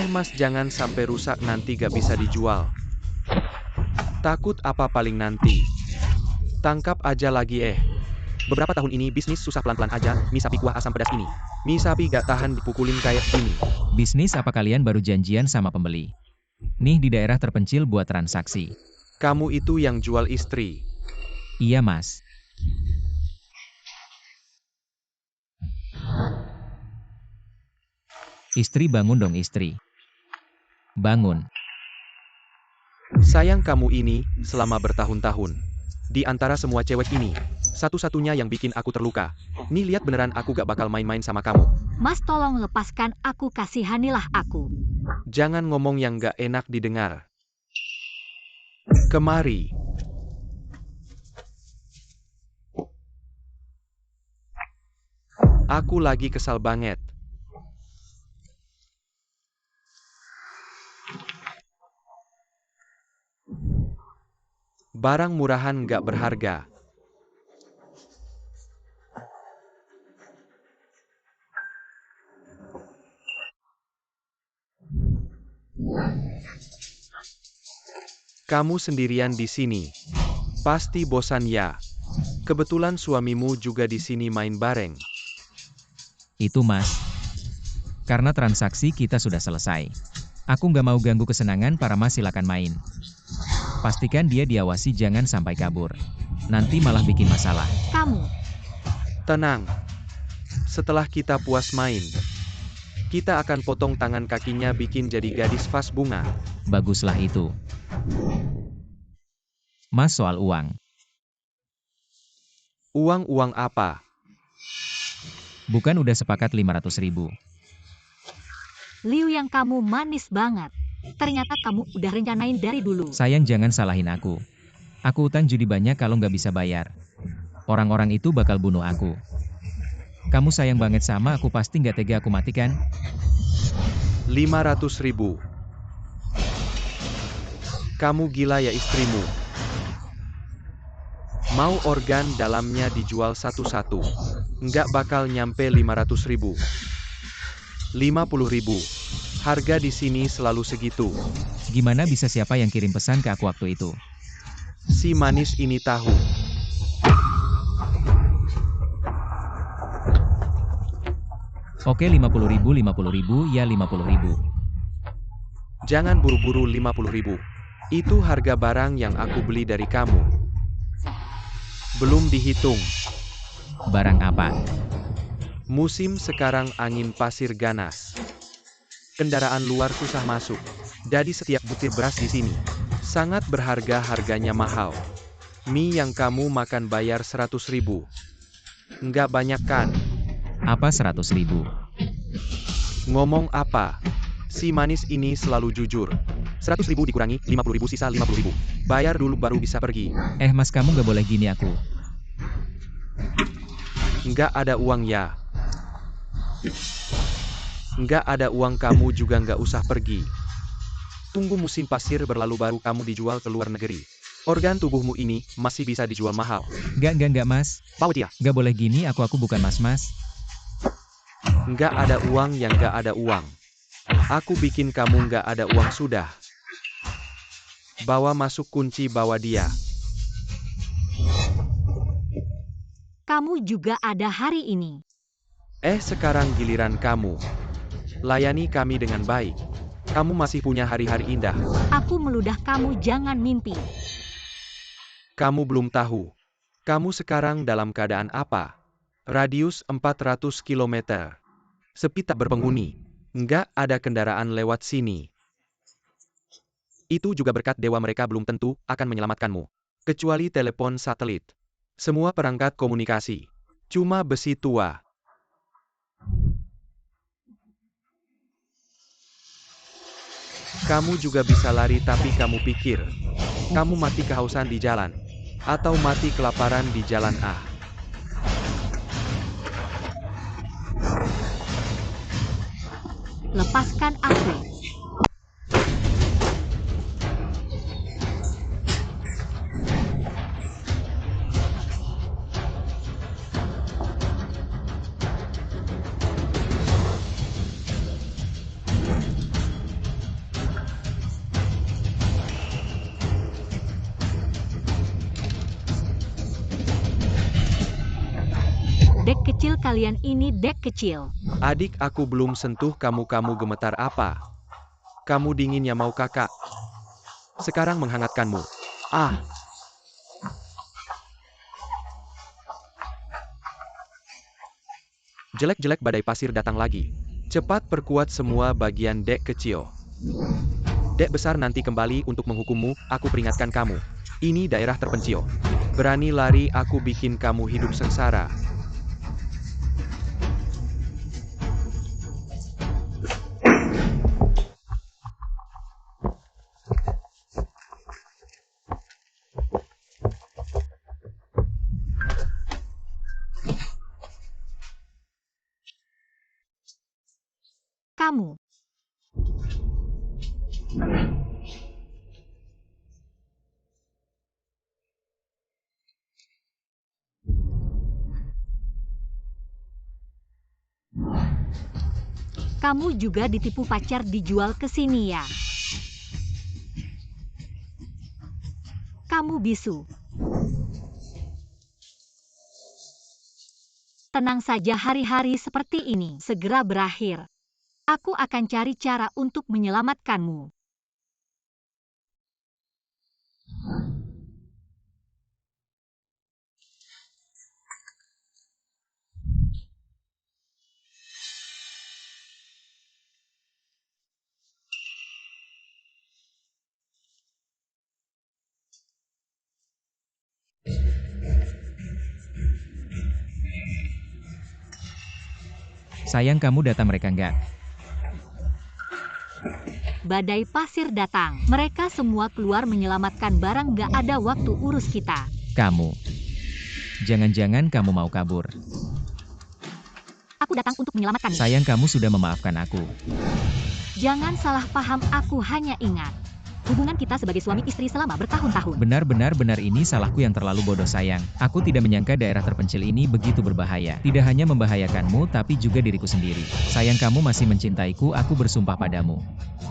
Mas, jangan sampai rusak, nanti gak bisa dijual. Takut apa paling nanti. Tangkap aja lagi. Beberapa tahun ini bisnis susah, pelan-pelan aja. Mie sapi kuah asam pedas ini. Mie sapi gak tahan dipukulin kayak gini. Bisnis apa kalian baru janjian sama pembeli? Nih di daerah terpencil buat transaksi. Kamu itu yang jual istri. Iya mas. Istri, bangun dong istri. Bangun. Sayang, kamu ini, selama bertahun-tahun, di antara semua cewek ini, satu-satunya yang bikin aku terluka. Nih lihat, beneran aku gak bakal main-main sama kamu. Mas, tolong lepaskan aku, kasihanilah aku. Jangan ngomong yang gak enak didengar. Kemari. Aku lagi kesal banget. Barang murahan gak berharga. Kamu sendirian di sini. Pasti bosan ya. Kebetulan suamimu juga di sini main bareng. Itu Mas. Karena transaksi kita sudah selesai. Aku nggak mau ganggu kesenangan para Mas, silakan main. Pastikan dia diawasi, jangan sampai kabur. Nanti malah bikin masalah. Kamu, Tenang. Setelah kita puas main, kita akan potong tangan kakinya bikin jadi gadis vas bunga. Baguslah itu. Mas, soal uang. Uang apa? Bukan udah sepakat 500.000? Liu, yang kamu manis banget. Ternyata kamu udah rencanain dari dulu. Sayang, jangan salahin aku. Aku utang judi banyak, kalau nggak bisa bayar, orang-orang itu bakal bunuh aku. Kamu sayang banget sama aku, pasti nggak tega aku matikan. 500.000. Kamu gila ya istrimu? Mau organ dalamnya dijual satu-satu, nggak bakal nyampe 500.000. 50.000. Harga di sini selalu segitu. Gimana bisa, siapa yang kirim pesan ke aku waktu itu? Si manis ini tahu. Oke, 50.000 ya 50.000. Jangan buru-buru 50.000. Itu harga barang yang aku beli dari kamu. Belum dihitung. Barang apa? Musim sekarang angin pasir ganas. Kendaraan luar susah masuk. Jadi setiap butir beras di sini sangat berharga, harganya mahal. Mie yang kamu makan bayar 100.000. Nggak banyak kan? Apa 100.000? Ngomong apa? Si manis ini selalu jujur. 100.000 dikurangi 50.000, sisa 50.000. Bayar dulu baru bisa pergi. Mas, kamu nggak boleh gini aku. Nggak ada uang ya? Nggak ada uang, kamu juga nggak usah pergi. Tunggu musim pasir berlalu baru kamu dijual ke luar negeri. Organ tubuhmu ini masih bisa dijual mahal. Nggak Mas. Bawa dia. Nggak boleh gini, aku bukan mas. Nggak ada uang yang nggak ada uang. Aku bikin kamu nggak ada uang sudah. Bawa masuk kunci, bawa dia. Kamu juga ada hari ini. Sekarang giliran kamu. Layani kami dengan baik. Kamu masih punya hari-hari indah. Aku meludah kamu, jangan mimpi. Kamu belum tahu. Kamu sekarang dalam keadaan apa? Radius 400 km. Sepi tak berpenghuni. Nggak ada kendaraan lewat sini. Itu juga berkat dewa, mereka belum tentu akan menyelamatkanmu. Kecuali telepon satelit. Semua perangkat komunikasi cuma besi tua. Kamu juga bisa lari, tapi kamu pikir kamu mati kehausan di jalan atau mati kelaparan di jalan? Lepaskan aku. Dek kecil, kalian ini dek kecil. Adik, aku belum sentuh kamu, kamu gemetar apa? Kamu dingin ya, mau kakak sekarang menghangatkanmu? Jelek-jelek badai pasir datang lagi. Cepat perkuat semua bagian dek kecil. Dek besar nanti kembali untuk menghukummu, aku peringatkan kamu. Ini daerah terpencil. Berani lari, aku bikin kamu hidup sengsara. Kamu. Kamu juga ditipu pacar, dijual ke sini ya? Kamu bisu. Tenang saja, hari-hari seperti ini segera berakhir. Aku akan cari cara untuk menyelamatkanmu. Sayang, kamu datang, mereka enggak. Badai pasir datang. Mereka semua keluar menyelamatkan barang, gak ada waktu urus kita. Kamu. Jangan-jangan kamu mau kabur. Aku datang untuk menyelamatkanmu. Sayang, kamu sudah memaafkan aku. Jangan salah paham, aku hanya ingat hubungan kita sebagai suami istri selama bertahun-tahun. Benar ini salahku yang terlalu bodoh, sayang. Aku tidak menyangka daerah terpencil ini begitu berbahaya. Tidak hanya membahayakanmu, tapi juga diriku sendiri. Sayang, kamu masih mencintaiku, aku bersumpah padamu.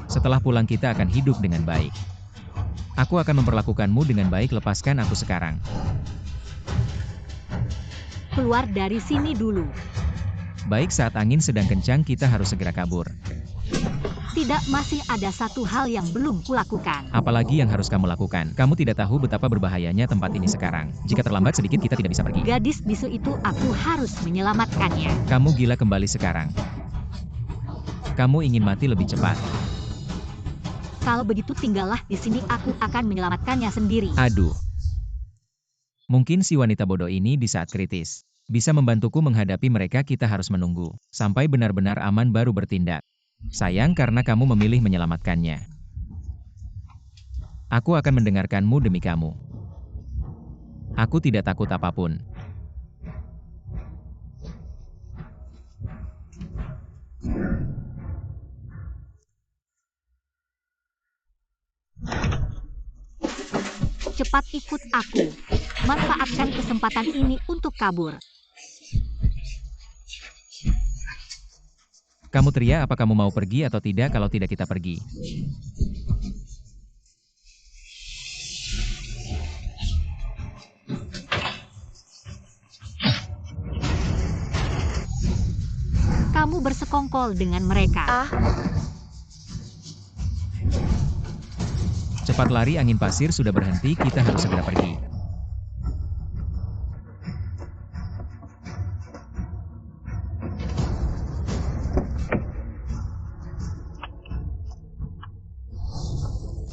Setelah pulang kita akan hidup dengan baik. Aku akan memperlakukanmu dengan baik, lepaskan aku sekarang. Keluar dari sini dulu. Baik, saat angin sedang kencang kita harus segera kabur. Tidak, masih ada satu hal yang belum kulakukan. Apalagi yang harus kamu lakukan? Kamu tidak tahu betapa berbahayanya tempat ini sekarang. Jika terlambat sedikit kita tidak bisa pergi. Gadis bisu itu, aku harus menyelamatkannya. Kamu gila kembali sekarang. Kamu ingin mati lebih cepat. Kalau begitu tinggallah di sini, aku akan menyelamatkannya sendiri. Aduh. Mungkin si wanita bodoh ini di saat kritis bisa membantuku menghadapi mereka. Kita harus menunggu sampai benar-benar aman baru bertindak. Sayang, karena kamu memilih menyelamatkannya. Aku akan mendengarkanmu demi kamu. Aku tidak takut apapun. Cepat ikut aku. Manfaatkan kesempatan ini untuk kabur. Kamu teriak, apa kamu mau pergi atau tidak? Kalau tidak kita pergi. Kamu bersekongkol dengan mereka. Cepat lari, angin pasir sudah berhenti, kita harus segera pergi.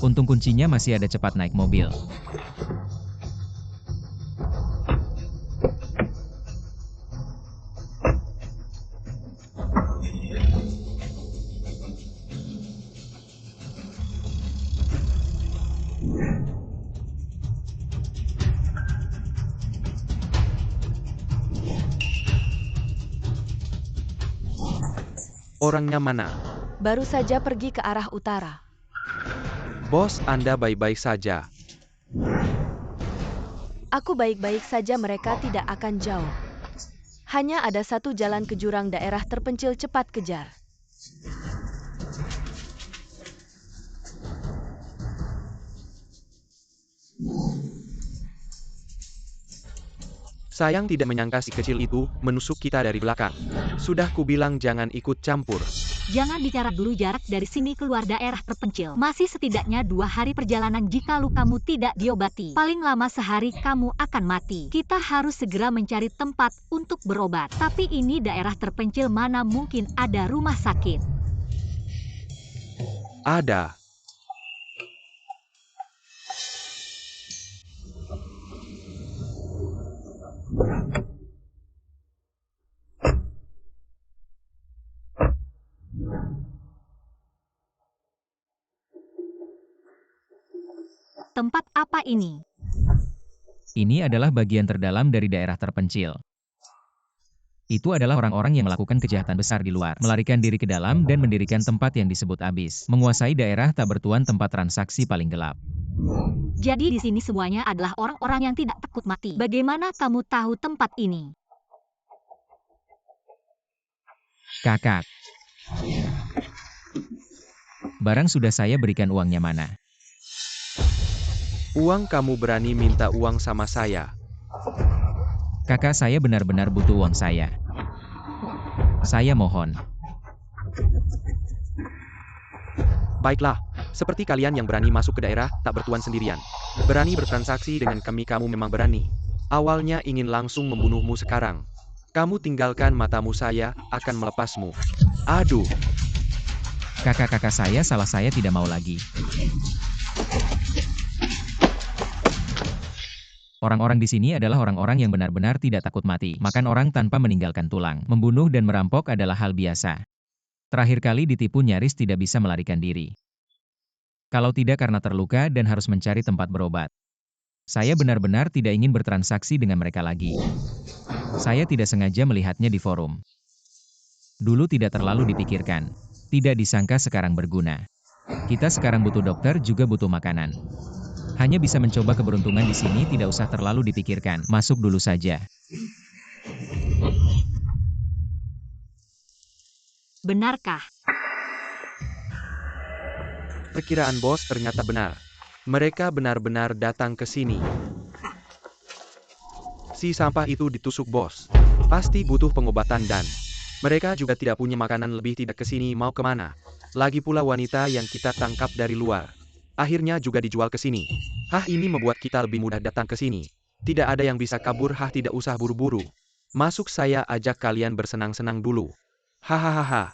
Untung kuncinya masih ada, cepat naik mobil. Orangnya mana? Baru saja pergi ke arah utara. Bos, Anda baik-baik saja. Aku baik-baik saja, mereka tidak akan jauh. Hanya ada satu jalan ke jurang daerah terpencil, cepat kejar. Sayang, tidak menyangka si kecil itu menusuk kita dari belakang. Sudah kubilang jangan ikut campur. Jangan bicara dulu, jarak dari sini keluar daerah terpencil masih setidaknya 2 hari perjalanan. Jika lukamu tidak diobati, paling lama sehari kamu akan mati. Kita harus segera mencari tempat untuk berobat. Tapi ini daerah terpencil, mana mungkin ada rumah sakit? Ada. Tempat apa ini? Ini adalah bagian terdalam dari daerah terpencil. Itu adalah orang-orang yang melakukan kejahatan besar di luar, melarikan diri ke dalam dan mendirikan tempat yang disebut abis, menguasai daerah tak bertuan, tempat transaksi paling gelap. Jadi di sini semuanya adalah orang-orang yang tidak takut mati. Bagaimana kamu tahu tempat ini? Kakak. Barang sudah saya berikan, uangnya mana? Uang? Kamu berani minta uang sama saya? Kakak, saya benar-benar butuh uang saya. Saya mohon. Baiklah, seperti kalian yang berani masuk ke daerah tak bertuan sendirian. Berani bertransaksi dengan kami, kamu memang berani. Awalnya ingin langsung membunuhmu, sekarang kamu tinggalkan matamu, saya akan melepasmu. Aduh. Kakak-kakak saya salah, saya tidak mau lagi. Orang-orang di sini adalah orang-orang yang benar-benar tidak takut mati. Makan orang tanpa meninggalkan tulang. Membunuh dan merampok adalah hal biasa. Terakhir kali ditipu nyaris tidak bisa melarikan diri. Kalau tidak karena terluka dan harus mencari tempat berobat. Saya benar-benar tidak ingin bertransaksi dengan mereka lagi. Saya tidak sengaja melihatnya di forum. Dulu tidak terlalu dipikirkan. Tidak disangka sekarang berguna. Kita sekarang butuh dokter, juga butuh makanan. Hanya bisa mencoba keberuntungan di sini, tidak usah terlalu dipikirkan. Masuk dulu saja. Benarkah? Perkiraan bos ternyata benar. Mereka benar-benar datang ke sini. Si sampah itu ditusuk bos. Pasti butuh pengobatan dan mereka juga tidak punya makanan lebih, tidak ke sini mau kemana. Lagi pula wanita yang kita tangkap dari luar. Akhirnya juga dijual ke sini. Hah, ini membuat kita lebih mudah datang ke sini. Tidak ada yang bisa kabur, hah, tidak usah buru-buru. Masuk, saya ajak kalian bersenang-senang dulu. Hahaha.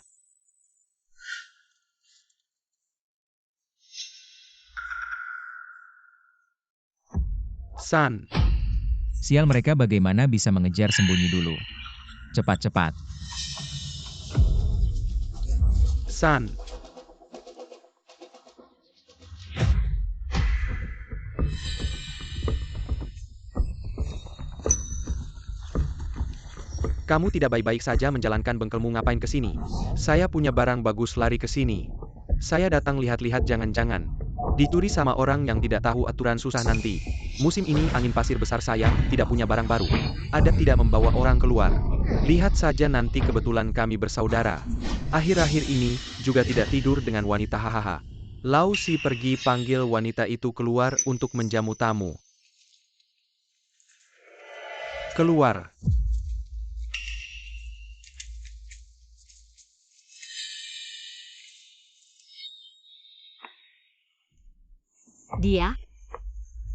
San. Sial, mereka bagaimana bisa mengejar sembunyi dulu. Cepat-cepat. San. Kamu tidak baik-baik saja menjalankan bengkelmu, ngapain ke sini? Saya punya barang bagus, lari ke sini. Saya datang lihat-lihat, jangan-jangan dicuri sama orang yang tidak tahu aturan, susah nanti. Musim ini angin pasir besar, saya tidak punya barang baru. Ada tidak membawa orang keluar. Lihat saja nanti, kebetulan kami bersaudara. Akhir-akhir ini juga tidak tidur dengan wanita, hahaha. Lau Si pergi panggil wanita itu keluar untuk menjamu tamu. Keluar. Dia?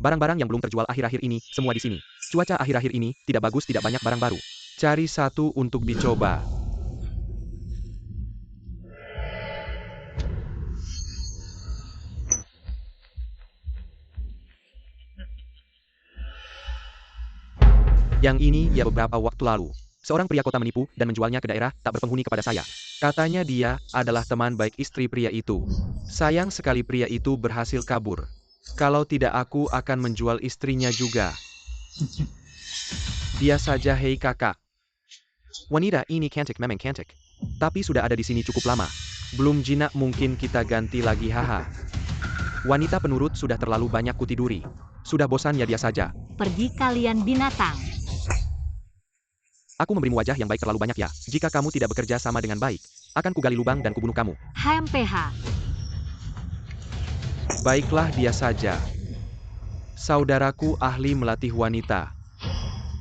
Barang-barang yang belum terjual akhir-akhir ini, semua di sini. Cuaca akhir-akhir ini tidak bagus, tidak banyak barang baru. Cari satu untuk dicoba. Yang ini ya, beberapa waktu lalu seorang pria kota menipu dan menjualnya ke daerah tak berpenghuni kepada saya. Katanya dia adalah teman baik istri pria itu. Sayang sekali pria itu berhasil kabur. Kalau tidak, aku akan menjual istrinya juga. Dia saja, hei kakak. Wanita ini cantik, memang cantik. Tapi sudah ada di sini cukup lama. Belum jinak, mungkin kita ganti lagi, haha. Wanita penurut sudah terlalu banyak kutiduri. Sudah bosan ya, dia saja. Pergi kalian binatang. Aku memberimu wajah yang baik terlalu banyak ya. Jika kamu tidak bekerja sama dengan baik, akan kugali lubang dan kubunuh kamu. HMPH. Baiklah, dia saja. Saudaraku ahli melatih wanita.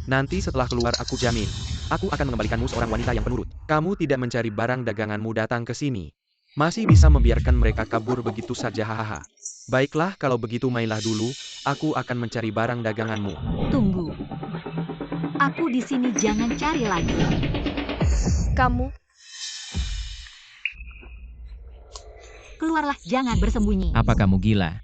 Nanti setelah keluar aku jamin, aku akan mengembalikanmu seorang wanita yang penurut. Kamu tidak mencari barang daganganmu datang ke sini. Masih bisa membiarkan mereka kabur begitu saja, hahaha. Baiklah, kalau begitu mainlah dulu, aku akan mencari barang daganganmu. Tunggu. Aku di sini, jangan cari lagi. Kamu, Keluarlah, jangan bersembunyi. Apa kamu gila?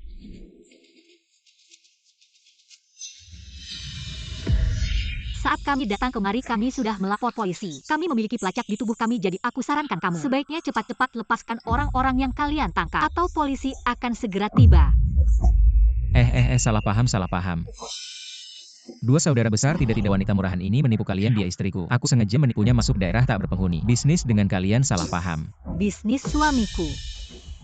Saat kami datang kemari, kami sudah melapor polisi. Kami memiliki pelacak di tubuh kami, jadi aku sarankan kamu sebaiknya cepat-cepat lepaskan orang-orang yang kalian tangkap, atau polisi akan segera tiba. Salah paham. Dua saudara besar tidak wanita murahan ini menipu kalian, dia istriku. Aku sengaja menipunya masuk daerah tak berpenghuni. Bisnis dengan kalian salah paham. Bisnis suamiku.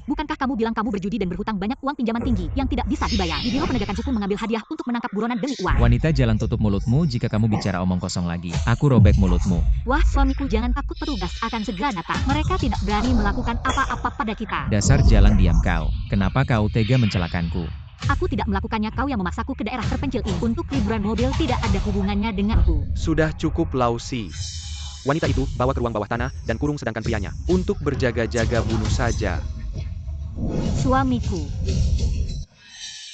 Bukankah kamu bilang kamu berjudi dan berhutang banyak uang pinjaman tinggi yang tidak bisa dibayar? Di Biro Penegakan Hukum mengambil hadiah untuk menangkap buronan demi uang. Wanita, jalan, tutup mulutmu jika kamu bicara omong kosong lagi. Aku robek mulutmu. Wah, suamiku, jangan takut, petugas akan segera datang. Mereka tidak berani melakukan apa-apa pada kita. Dasar jalan, diam kau. Kenapa kau tega mencelakanku? Aku tidak melakukannya, kau yang memaksaku ke daerah terpencil ini. Untuk liburan mobil tidak ada hubungannya denganku. Sudah cukup, Lau Si. Wanita itu bawa ke ruang bawah tanah dan kurung sedangkan prianya untuk berjaga-jaga bunuh saja. Suamiku.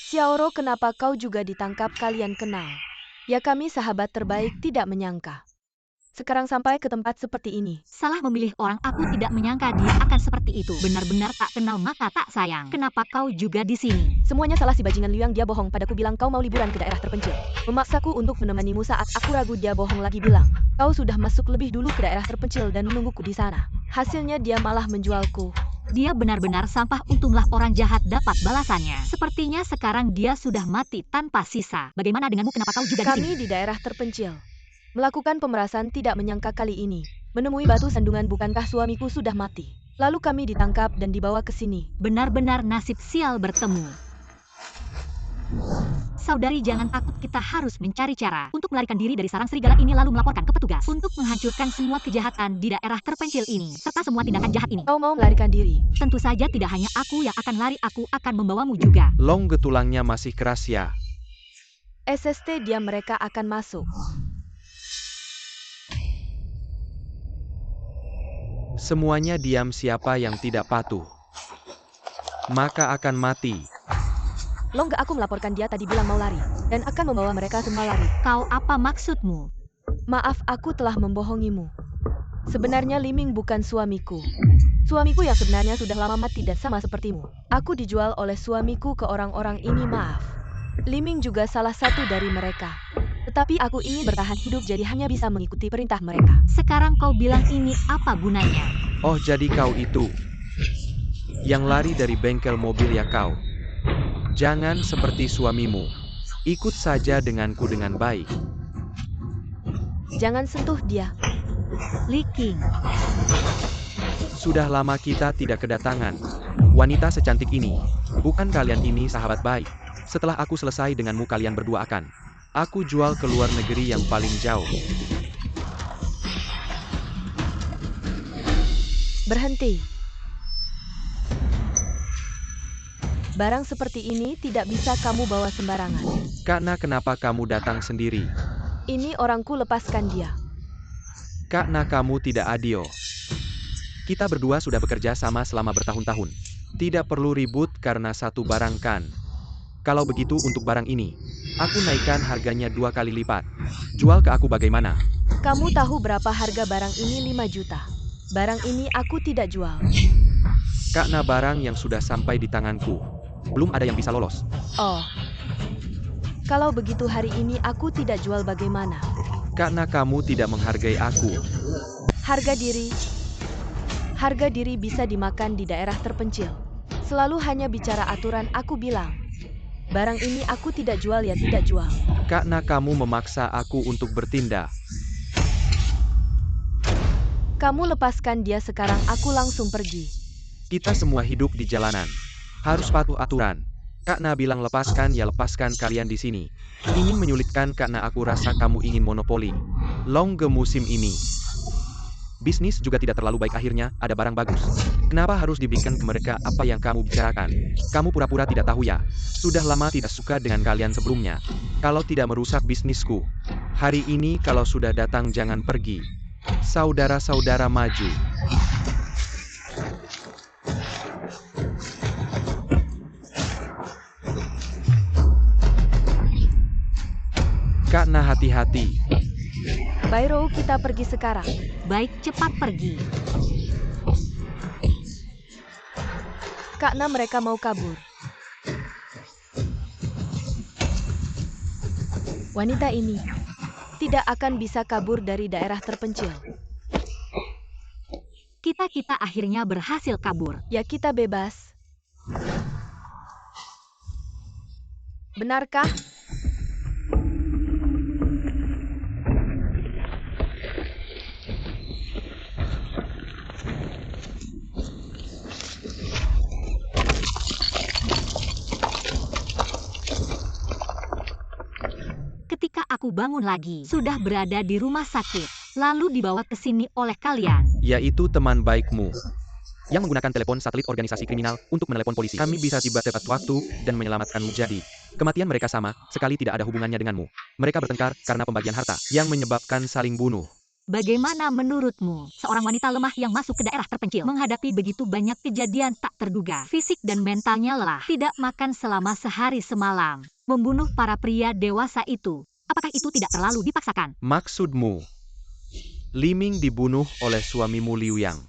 Xiaoro, kenapa kau juga ditangkap? Kalian kenal? Ya, kami sahabat terbaik, tidak menyangka. Sekarang sampai ke tempat seperti ini. Salah memilih orang, aku tidak menyangka dia akan seperti itu. Benar-benar tak kenal maka tak sayang. Kenapa kau juga di sini? Semuanya salah si bajingan Liang, dia bohong padaku bilang kau mau liburan ke daerah terpencil. Memaksaku untuk menemanimu saat aku ragu, dia bohong lagi bilang kau sudah masuk lebih dulu ke daerah terpencil dan menungguku di sana. Hasilnya dia malah menjualku. Dia benar-benar sampah, untunglah orang jahat dapat balasannya. Sepertinya sekarang dia sudah mati tanpa sisa. Bagaimana denganmu, kenapa kau juga di sini? Kami di daerah terpencil melakukan pemerasan, tidak menyangka kali ini menemui batu sandungan. Bukankah suamiku sudah mati? Lalu kami ditangkap dan dibawa ke sini. Benar-benar nasib sial bertemu. Saudari, jangan takut, kita harus mencari cara untuk melarikan diri dari sarang serigala ini lalu melaporkan ke petugas untuk menghancurkan semua kejahatan di daerah terpencil ini serta semua tindakan jahat ini. Kau mau melarikan diri? Tentu saja tidak hanya aku yang akan lari, aku akan membawamu juga. Long getulangnya masih keras ya. SST dia, mereka akan masuk. Semuanya diam, siapa yang tidak patuh maka akan mati. Long, gak, aku melaporkan dia tadi bilang mau lari dan akan membawa mereka semua lari. Kau apa maksudmu? Maaf, aku telah membohongimu. Sebenarnya Liming bukan suamiku. Suamiku yang sebenarnya sudah lama mati dan sama sepertimu. Aku dijual oleh suamiku ke orang-orang ini, maaf. Liming juga salah satu dari mereka. Tetapi aku ingin bertahan hidup, jadi hanya bisa mengikuti perintah mereka. Sekarang kau bilang ini apa gunanya? Oh, jadi kau itu yang lari dari bengkel mobil ya kau? Jangan seperti suamimu. Ikut saja denganku dengan baik. Jangan sentuh dia. Li Qing. Sudah lama kita tidak kedatangan wanita secantik ini. Bukan kalian ini sahabat baik? Setelah aku selesai denganmu, kalian berdua akan aku jual ke luar negeri yang paling jauh. Berhenti. Barang seperti ini tidak bisa kamu bawa sembarangan. Karena kenapa kamu datang sendiri? Ini orangku, lepaskan dia. Karena kamu tidak adil. Kita berdua sudah bekerja sama selama bertahun-tahun. Tidak perlu ribut karena satu barang kan? Kalau begitu untuk barang ini, aku naikkan harganya 2 kali lipat. Jual ke aku bagaimana? Kamu tahu berapa harga barang ini? 5 juta. Barang ini aku tidak jual. Karena barang yang sudah sampai di tanganku, belum ada yang bisa lolos. Oh. Kalau begitu hari ini aku tidak jual, bagaimana? Karena kamu tidak menghargai aku. Harga diri. Harga diri bisa dimakan di daerah terpencil. Selalu hanya bicara aturan, aku bilang. Barang ini aku tidak jual, ya tidak jual. Karena kamu memaksa aku untuk bertindak. Kamu lepaskan dia sekarang, aku langsung pergi. Kita semua hidup di jalanan. Harus patuh aturan. Karena bilang lepaskan, ya lepaskan kalian di sini. Ingin menyulitkan karena aku rasa kamu ingin monopoli. Longge musim ini. Bisnis juga tidak terlalu baik, akhirnya ada barang bagus. Kenapa harus diberikan ke mereka apa yang kamu bicarakan? Kamu pura-pura tidak tahu ya? Sudah lama tidak suka dengan kalian sebelumnya. Kalau tidak merusak bisnisku. Hari ini kalau sudah datang jangan pergi. Saudara-saudara maju. Karena hati-hati. Bairo, kita pergi sekarang. Baik, cepat pergi. Karena mereka mau kabur. Wanita ini tidak akan bisa kabur dari daerah terpencil. Kita akhirnya berhasil kabur. Ya, kita bebas. Benarkah? Ketika aku bangun lagi, sudah berada di rumah sakit, lalu dibawa ke sini oleh kalian. Yaitu teman baikmu yang menggunakan telepon satelit organisasi kriminal untuk menelepon polisi. Kami bisa tiba tepat waktu dan menyelamatkanmu. Jadi, kematian mereka sama sekali tidak ada hubungannya denganmu. Mereka bertengkar karena pembagian harta yang menyebabkan saling bunuh. Bagaimana menurutmu, seorang wanita lemah yang masuk ke daerah terpencil menghadapi begitu banyak kejadian tak terduga, fisik dan mentalnya lelah, tidak makan selama sehari semalam, membunuh para pria dewasa itu? Apakah itu tidak terlalu dipaksakan? Maksudmu, Liming dibunuh oleh suamimu Liu Yang,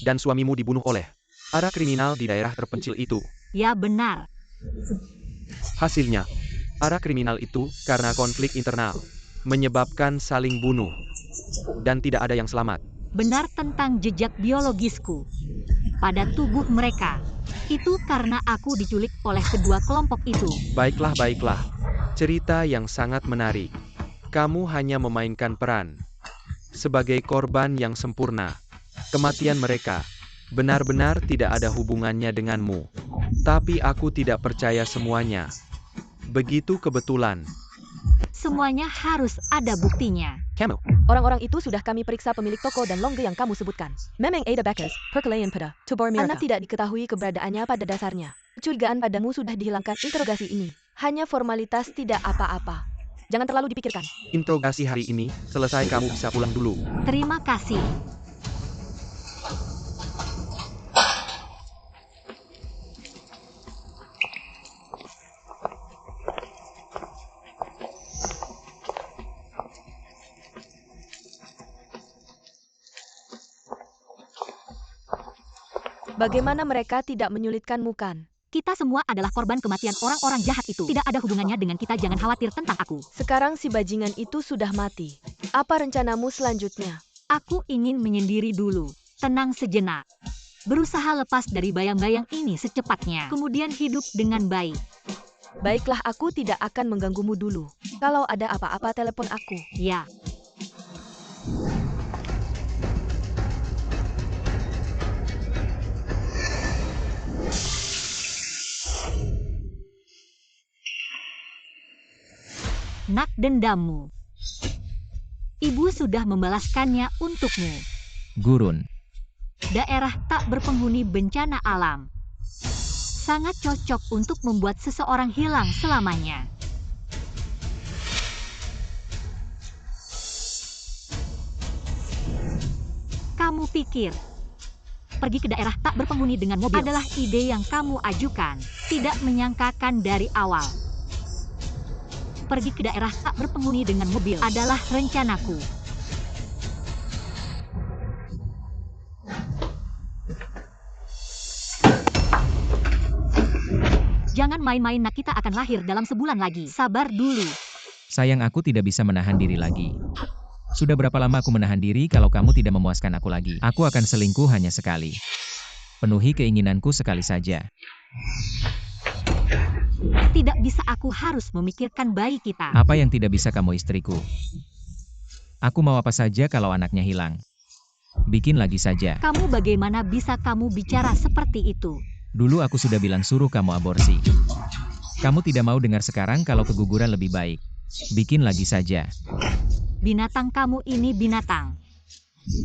dan suamimu dibunuh oleh para kriminal di daerah terpencil itu. Ya benar. Hasilnya, para kriminal itu karena konflik internal menyebabkan saling bunuh, dan tidak ada yang selamat. Benar tentang jejak biologisku pada tubuh mereka. Itu karena aku diculik oleh kedua kelompok itu. Baiklah, baiklah. Cerita yang sangat menarik. Kamu hanya memainkan peran sebagai korban yang sempurna. Kematian mereka benar-benar tidak ada hubungannya denganmu. Tapi aku tidak percaya semuanya. Begitu kebetulan. Semuanya harus ada buktinya. Camel. Orang-orang itu sudah kami periksa pemilik toko dan longge yang kamu sebutkan. Memang Ada Bakers, Perkelayan pada, Tubor Miraka. Anda tidak diketahui keberadaannya pada dasarnya. Kecurigaan padamu sudah dihilangkan interogasi ini. Hanya formalitas, tidak apa-apa. Jangan terlalu dipikirkan. Interogasi hari ini selesai, kamu bisa pulang dulu. Terima kasih. Bagaimana mereka tidak menyulitkanmu kan? Kita semua adalah korban kematian orang-orang jahat itu. Tidak ada hubungannya dengan kita, jangan khawatir tentang aku. Sekarang si bajingan itu sudah mati. Apa rencanamu selanjutnya? Aku ingin menyendiri dulu. Tenang sejenak. Berusaha lepas dari bayang-bayang ini secepatnya. Kemudian hidup dengan baik. Baiklah, aku tidak akan mengganggumu dulu. Kalau ada apa-apa telepon aku. Ya. Nak dendammu. Ibu sudah membalaskannya untukmu. Gurun. Daerah tak berpenghuni bencana alam. Sangat cocok untuk membuat seseorang hilang selamanya. Kamu pikir pergi ke daerah tak berpenghuni dengan mobil adalah ide yang kamu ajukan? Tidak menyangkakan dari awal. Pergi ke daerah tak berpenghuni dengan mobil adalah rencanaku. Jangan main-main, nak, kita akan lahir dalam sebulan lagi. Sabar dulu. Sayang, aku tidak bisa menahan diri lagi. Sudah berapa lama aku menahan diri kalau kamu tidak memuaskan aku lagi? Aku akan selingkuh hanya sekali. Penuhi keinginanku sekali saja. Tidak bisa, aku harus memikirkan bayi kita. Apa yang tidak bisa kamu, istriku? Aku mau apa saja kalau anaknya hilang. Bikin lagi saja. Kamu bagaimana bisa kamu bicara seperti itu? Dulu aku sudah bilang suruh kamu aborsi. Kamu tidak mau dengar sekarang kalau keguguran lebih baik. Bikin lagi saja. Binatang, kamu ini binatang.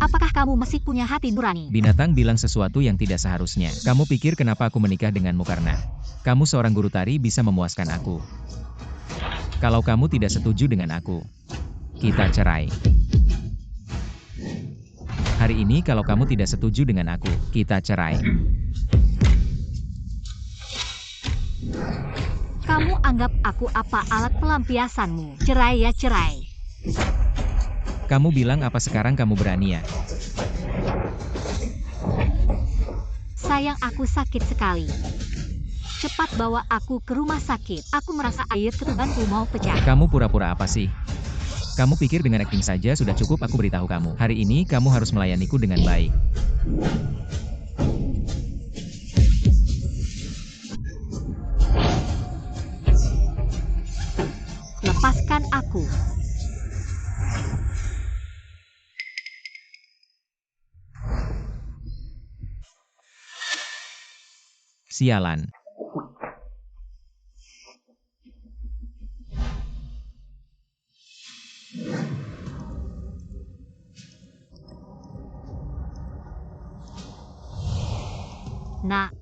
Apakah kamu masih punya hati nurani? Binatang bilang sesuatu yang tidak seharusnya. Kamu pikir kenapa aku menikah denganmu karena kamu seorang guru tari bisa memuaskan aku. Kalau kamu tidak setuju dengan aku, kita cerai. Hari ini kalau kamu tidak setuju dengan aku, kita cerai. Kamu anggap aku apa, alat pelampiasanmu? Cerai ya cerai. Kamu bilang apa sekarang kamu berani ya? Sayang, aku sakit sekali. Cepat bawa aku ke rumah sakit. Aku merasa air ketubanku mau pecah. Kamu pura-pura apa sih? Kamu pikir dengan acting saja sudah cukup aku beritahu kamu. Hari ini kamu harus melayaniku dengan baik. Lepaskan aku. Sialan. Nak,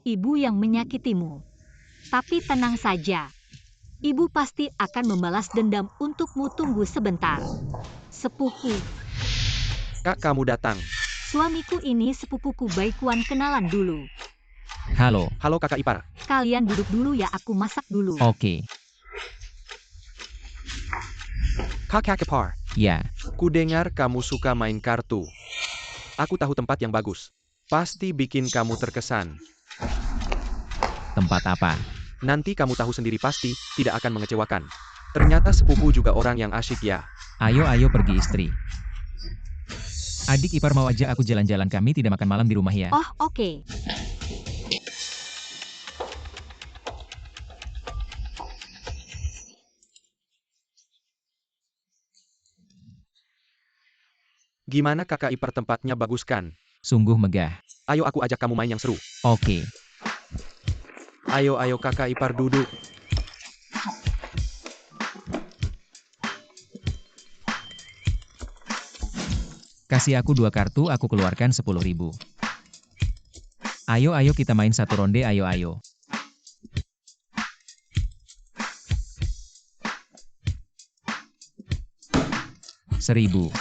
ibu yang menyakitimu. Tapi tenang saja. Ibu pasti akan membalas dendam untukmu, tunggu sebentar. Sepupu, Kak, kamu datang. suamiku ini sepupuku Baikuan, kenalan dulu. Halo, Halo kakak ipar. Kalian duduk dulu ya, aku masak dulu. oke. Kakak ipar. Ya, Ku dengar kamu suka main kartu. Aku tahu tempat yang bagus. Pasti bikin kamu terkesan. tempat apa? Nanti kamu tahu sendiri, pasti tidak akan mengecewakan. Ternyata sepupu juga orang yang asyik ya. Ayo pergi istri. Adik ipar mau ajak aku jalan-jalan, kami tidak makan malam di rumah ya. Oh, oke. Gimana kakak ipar, tempatnya bagus kan? Sungguh megah. Ayo aku ajak kamu main yang seru. Oke, Ayo kakak ipar duduk. kasih aku 2 kartu, aku keluarkan 10.000. Ayo kita main satu ronde, ayo. 1.000.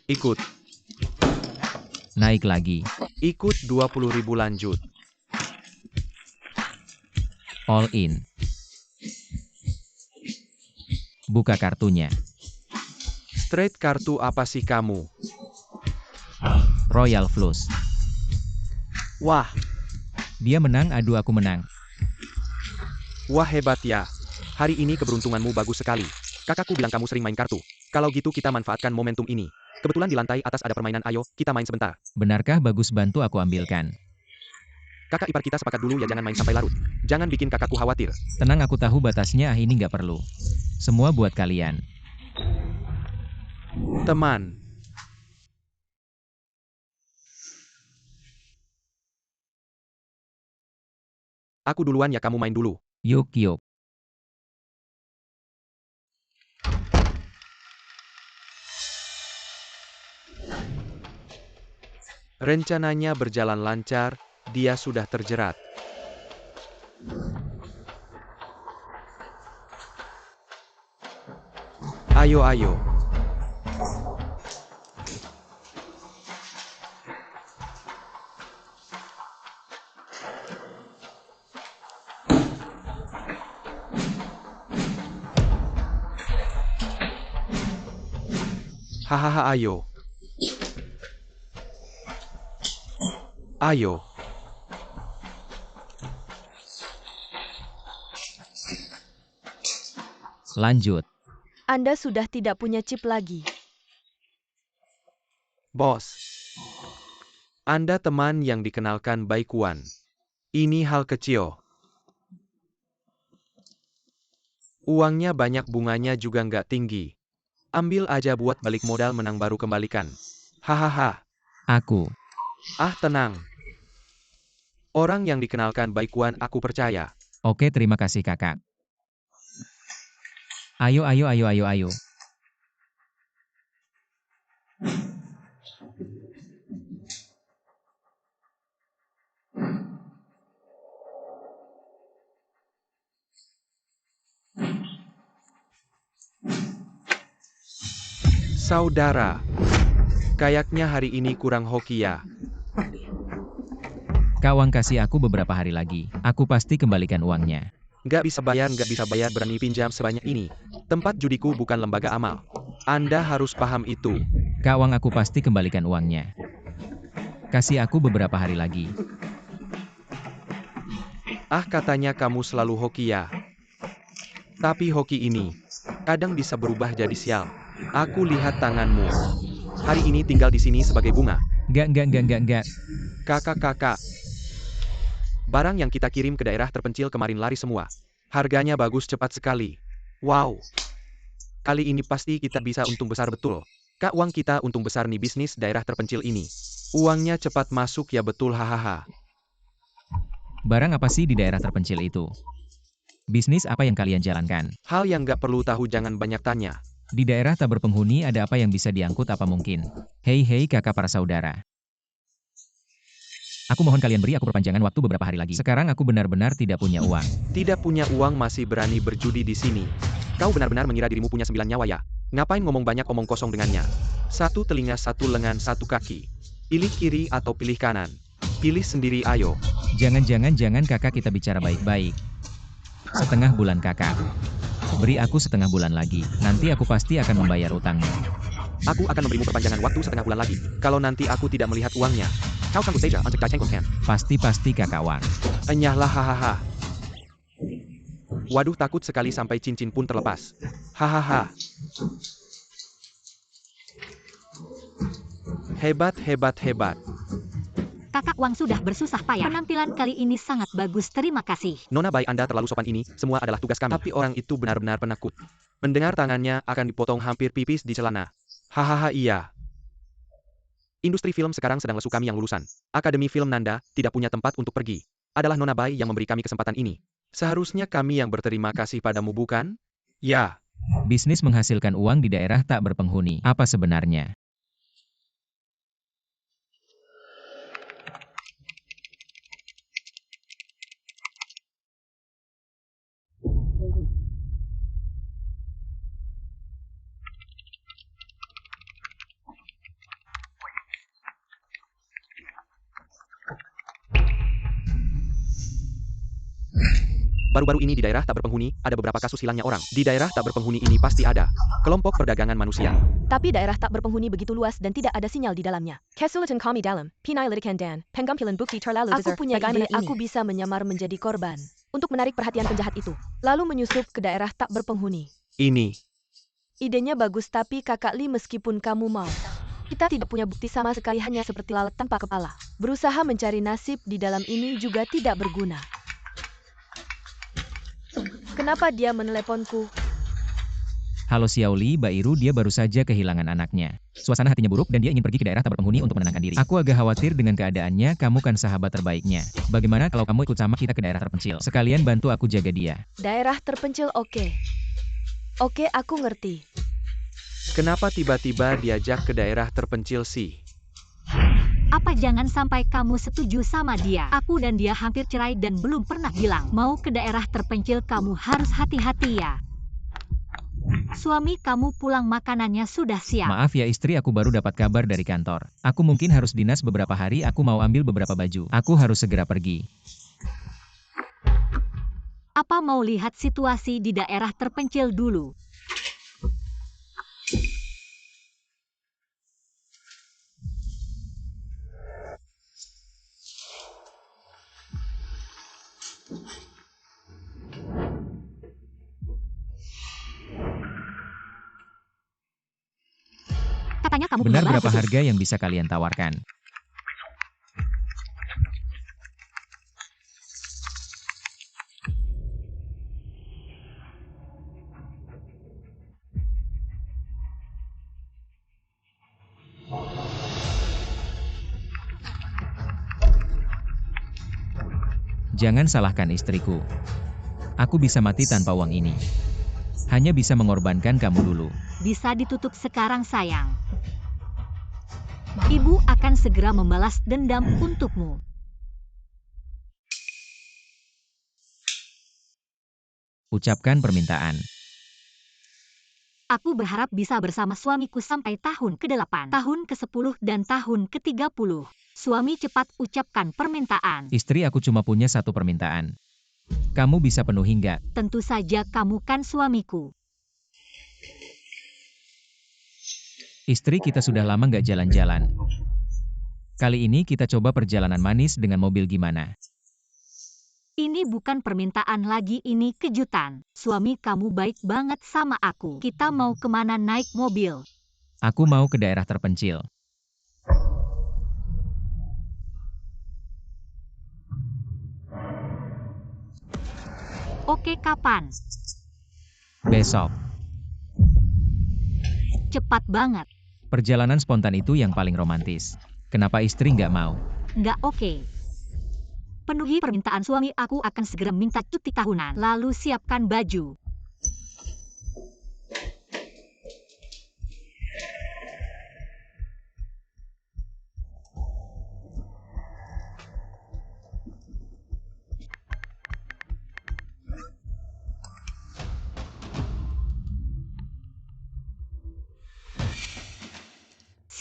Ikut. Naik lagi. Ikut 20.000 lanjut. All in. Buka kartunya. Straight kartu apa sih kamu? Royal Flush. Wah, Dia menang, aduh aku menang. wah hebat ya. Hari ini keberuntunganmu bagus sekali. Kakakku bilang kamu sering main kartu. Kalau gitu kita manfaatkan momentum ini. Kebetulan di lantai atas ada permainan, ayo, kita main sebentar. Benarkah? Bagus, bantu aku ambilkan. Kakak ipar kita sepakat dulu ya, jangan main sampai larut. Jangan bikin kakakku khawatir. Tenang, aku tahu batasnya, ini nggak perlu. Semua buat kalian. Teman. Aku duluan ya, kamu main dulu. Yuk. Rencananya berjalan lancar, dia sudah terjerat. Ayo. Hahaha, ayo. Lanjut. Anda sudah tidak punya chip lagi. Bos. Anda teman yang dikenalkan Baikuan. Ini hal kecil. Uangnya banyak, bunganya juga nggak tinggi. Ambil aja buat balik modal, menang baru kembalikan. Hahaha. Aku. Ah, tenang. Orang yang dikenalkan Baikuan, aku percaya. Oke, terima kasih kakak. Ayo. Saudara. Kayaknya hari ini kurang hoki ya. Kawang, kasih aku beberapa hari lagi. Aku pasti kembalikan uangnya. Nggak bisa bayar, berani pinjam sebanyak ini. Tempat judiku bukan lembaga amal. Anda harus paham itu. Kawang, aku pasti kembalikan uangnya. Kasih aku beberapa hari lagi. Ah, katanya kamu selalu hoki ya. Tapi hoki ini kadang bisa berubah jadi sial. Aku lihat tanganmu. Hari ini tinggal di sini sebagai bunga. Enggak. Kakak. Barang yang kita kirim ke daerah terpencil kemarin lari semua. Harganya bagus, cepat sekali. Wow. Kali ini pasti kita bisa untung besar betul. Kak, uang kita untung besar nih bisnis daerah terpencil ini. Uangnya cepat masuk ya, betul, hahaha. Barang apa sih di daerah terpencil itu? Bisnis apa yang kalian jalankan? Hal yang nggak perlu tahu, jangan banyak tanya. Di daerah tak berpenghuni ada apa yang bisa diangkut, apa mungkin? Hei kakak para saudara. Aku mohon kalian beri aku perpanjangan waktu beberapa hari lagi. Sekarang aku benar-benar tidak punya uang. Tidak punya uang masih berani berjudi di sini. Kau benar-benar mengira dirimu punya 9 nyawa ya? Ngapain ngomong banyak omong kosong dengannya? Satu telinga, satu lengan, satu kaki. Pilih kiri atau pilih kanan. Pilih sendiri ayo. Jangan kakak kita bicara baik-baik. Setengah bulan kakak. Beri aku setengah bulan lagi. Nanti aku pasti akan membayar utangmu. Aku akan memberimu perpanjangan waktu setengah bulan lagi. Kalau nanti aku tidak melihat uangnya. Kau tunggu saja untuk dicengkoskan. Pasti kakak Wang. Enyahlah hahaha. Waduh, takut sekali sampai cincin pun terlepas. Hahaha. Hebat. Kakak Wang sudah bersusah payah. Penampilan kali ini sangat bagus, terima kasih. Nona baik Anda terlalu sopan ini, semua adalah tugas kami. Tapi orang itu benar-benar penakut. Mendengar tangannya akan dipotong hampir pipis di celana. Hahaha iya. Industri film sekarang sedang lesu, kami yang lulusan Akademi Film Nanda, tidak punya tempat untuk pergi. Adalah Nona Bai yang memberi kami kesempatan ini. Seharusnya kami yang berterima kasih padamu bukan? Ya. Bisnis menghasilkan uang di daerah tak berpenghuni. Apa sebenarnya? Baru-baru ini di daerah tak berpenghuni, ada beberapa kasus hilangnya orang. Di daerah tak berpenghuni ini pasti ada kelompok perdagangan manusia. Tapi daerah tak berpenghuni begitu luas dan tidak ada sinyal di dalamnya. Kesulitan kami dalam penyelidikan dan pengumpulan bukti terlalu besar. Aku punya ide, aku bisa menyamar menjadi korban untuk menarik perhatian penjahat itu, lalu menyusup ke daerah tak berpenghuni. Ini. Idenya bagus, tapi Kakak Li, meskipun kamu mau, kita tidak punya bukti sama sekali, hanya seperti lalat tanpa kepala. Berusaha mencari nasib di dalam ini juga tidak berguna. Kenapa dia meneleponku? Halo Xiaoli, Bairu, dia baru saja kehilangan anaknya. Suasana hatinya buruk dan dia ingin pergi ke daerah tak berpenghuni untuk menenangkan diri. Aku agak khawatir dengan keadaannya, kamu kan sahabat terbaiknya. Bagaimana kalau kamu ikut sama kita ke daerah terpencil? Sekalian bantu aku jaga dia. Daerah terpencil, oke. Oke, aku ngerti. Kenapa tiba-tiba diajak ke daerah terpencil sih? Apa jangan sampai kamu setuju sama dia? Aku dan dia hampir cerai dan belum pernah bilang mau ke daerah terpencil. Kamu harus hati-hati ya. Suami kamu pulang, makanannya sudah siap. Maaf ya istri, aku baru dapat kabar dari kantor. Aku mungkin harus dinas beberapa hari, aku mau ambil beberapa baju. Aku harus segera pergi. Apa mau lihat situasi di daerah terpencil dulu? Katanya kamu punya Benar, barang berapa khusus. harga yang bisa kalian tawarkan? Jangan salahkan istriku. Aku bisa mati tanpa uang ini. Hanya bisa mengorbankan kamu dulu. Bisa ditutup sekarang sayang. Ibu akan segera membalas dendam untukmu. Ucapkan permintaan. Aku berharap bisa bersama suamiku sampai tahun ke-8, tahun ke-10, dan tahun ke-30. Suami, cepat ucapkan permintaan. Istri, aku cuma punya satu permintaan. Kamu bisa penuhi nggak? Tentu saja, kamu kan suamiku. Istri, kita sudah lama nggak jalan-jalan. Kali ini kita coba perjalanan manis dengan mobil, gimana? Ini bukan permintaan lagi, ini kejutan. Suami kamu baik banget sama aku. Kita mau kemana naik mobil? Aku mau ke daerah terpencil. Oke, kapan? Besok. Cepat banget. Perjalanan spontan itu yang paling romantis. Kenapa istri nggak mau? Nggak oke. Penuhi permintaan suami, aku akan segera minta cuti tahunan. Lalu siapkan baju.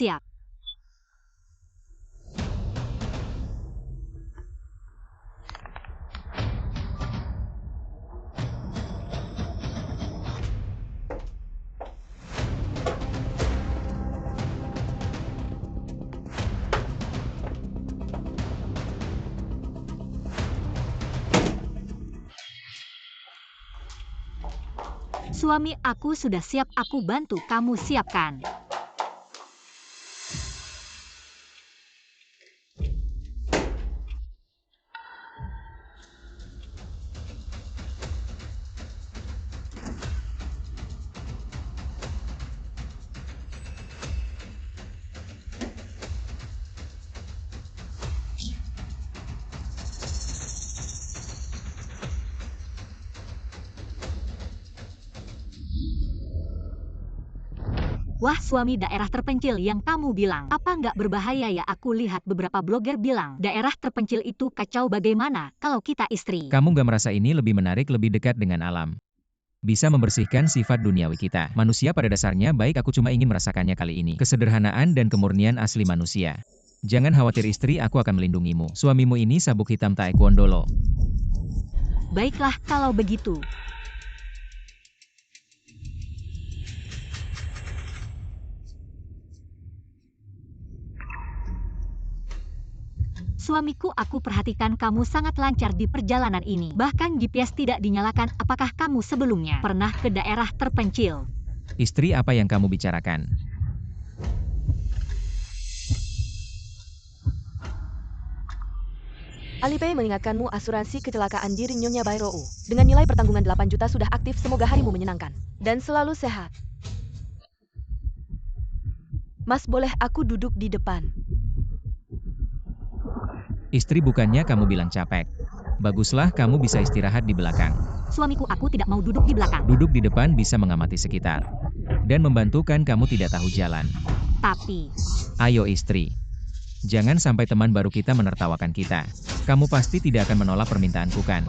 siap. Suami aku sudah siap, aku bantu kamu siapkan. Wah, suami daerah terpencil yang kamu bilang, apa nggak berbahaya ya? Aku lihat beberapa blogger bilang, daerah terpencil itu kacau. Bagaimana kalau kita istri? Kamu gak merasa ini lebih menarik, lebih dekat dengan alam? Bisa membersihkan sifat duniawi kita. Manusia pada dasarnya baik, aku cuma ingin merasakannya kali ini. Kesederhanaan dan kemurnian asli manusia. Jangan khawatir istri, aku akan melindungimu. Suamimu ini sabuk hitam taekwondo loh. Baiklah, kalau begitu. Suamiku, aku perhatikan kamu sangat lancar di perjalanan ini. Bahkan GPS tidak dinyalakan. Apakah kamu sebelumnya pernah ke daerah terpencil? Istri, apa yang kamu bicarakan? Alipay mengingatkanmu asuransi kecelakaan diri Nyonya Bairou. Dengan nilai pertanggungan 8 juta sudah aktif, semoga harimu menyenangkan. Dan selalu sehat. Mas, boleh aku duduk di depan? Istri, bukannya kamu bilang capek? Baguslah, kamu bisa istirahat di belakang. Suamiku, aku tidak mau duduk di belakang. Duduk di depan bisa mengamati sekitar. Dan membantukan kamu tidak tahu jalan. Tapi, Ayo istri. Jangan sampai teman baru kita menertawakan kita. Kamu pasti tidak akan menolak permintaanku kan?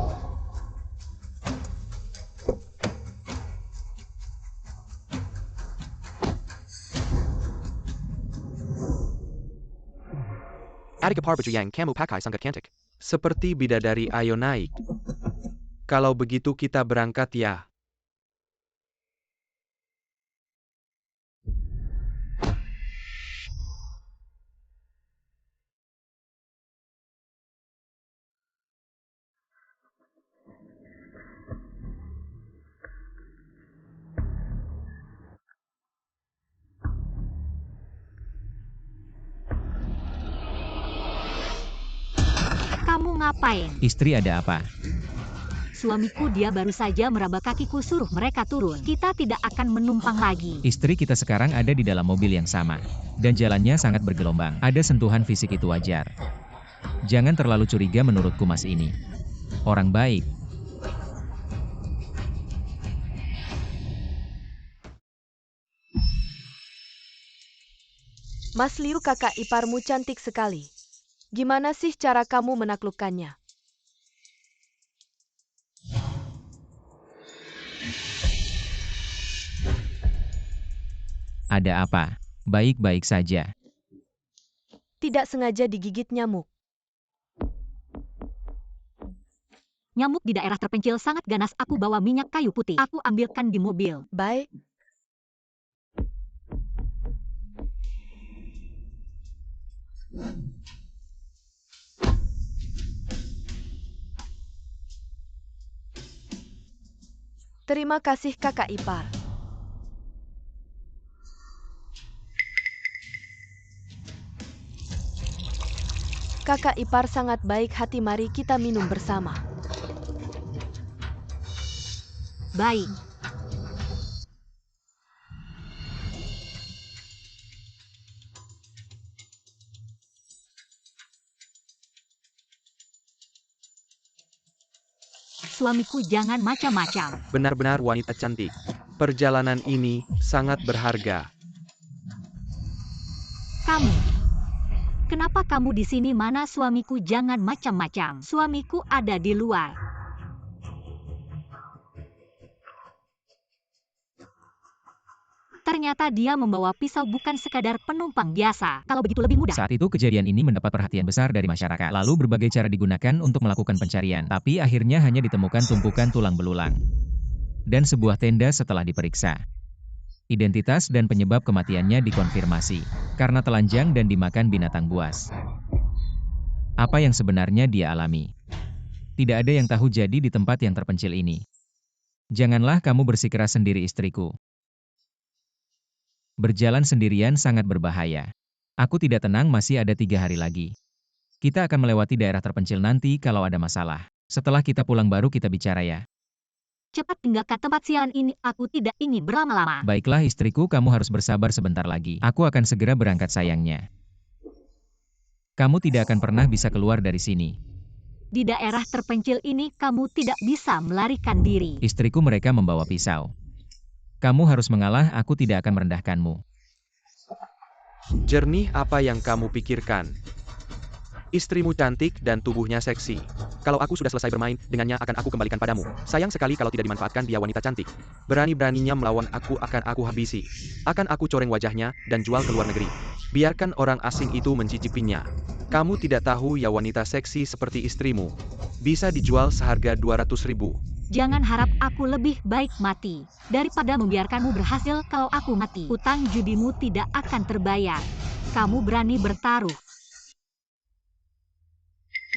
Adik baju yang kamu pakai sangat cantik. Seperti bidadari, ayo naik. Kalau begitu kita berangkat ya. kamu ngapain? Istri, ada apa? Suamiku, dia baru saja meraba kakiku, suruh mereka turun. Kita tidak akan menumpang lagi. Istri, kita sekarang ada di dalam mobil yang sama. Dan jalannya sangat bergelombang. Ada sentuhan fisik, itu wajar. Jangan terlalu curiga menurutku mas ini. Orang baik. Mas Liu, kakak iparmu cantik sekali. Gimana sih cara kamu menaklukkannya? Ada apa? Baik-baik saja. Tidak sengaja digigit nyamuk. Nyamuk di daerah terpencil sangat ganas. Aku bawa minyak kayu putih. Aku ambilkan di mobil. Baik. Terima kasih kakak ipar. Kakak ipar sangat baik hati, mari kita minum bersama. Baik. Suamiku, jangan macam-macam. Benar-benar wanita cantik. Perjalanan ini sangat berharga. Kamu. Kenapa kamu di sini? Mana suamiku? Jangan macam-macam. Suamiku ada di luar. Ternyata dia membawa pisau bukan sekadar penumpang biasa. Kalau begitu lebih mudah. Saat itu kejadian ini mendapat perhatian besar dari masyarakat. Lalu berbagai cara digunakan untuk melakukan pencarian. Tapi akhirnya hanya ditemukan tumpukan tulang belulang. Dan sebuah tenda setelah diperiksa. Identitas dan penyebab kematiannya dikonfirmasi. Karena telanjang dan dimakan binatang buas. Apa yang sebenarnya dia alami? Tidak ada yang tahu jadi di tempat yang terpencil ini. Janganlah kamu bersikeras sendiri istriku. Berjalan sendirian sangat berbahaya. Aku tidak tenang masih ada 3 hari lagi. Kita akan melewati daerah terpencil nanti kalau ada masalah. Setelah kita pulang baru kita bicara ya. Cepat tinggalkan tempat sialan ini, aku tidak ingin berlama-lama. Baiklah istriku, kamu harus bersabar sebentar lagi. Aku akan segera berangkat sayangnya. Kamu tidak akan pernah bisa keluar dari sini. Di daerah terpencil ini kamu tidak bisa melarikan diri. Istriku, mereka membawa pisau. Kamu harus mengalah, aku tidak akan merendahkanmu. Jernih apa yang kamu pikirkan. Istrimu cantik dan tubuhnya seksi. Kalau aku sudah selesai bermain, dengannya akan aku kembalikan padamu. Sayang sekali kalau tidak dimanfaatkan, dia wanita cantik. Berani-beraninya melawan aku akan aku habisi. Akan aku coreng wajahnya dan jual ke luar negeri. Biarkan orang asing itu mencicipinya. Kamu tidak tahu ya, wanita seksi seperti istrimu bisa dijual seharga 200.000. Jangan harap aku lebih baik mati daripada membiarkanmu berhasil. Kalau aku mati, utang judimu tidak akan terbayar. Kamu berani bertaruh.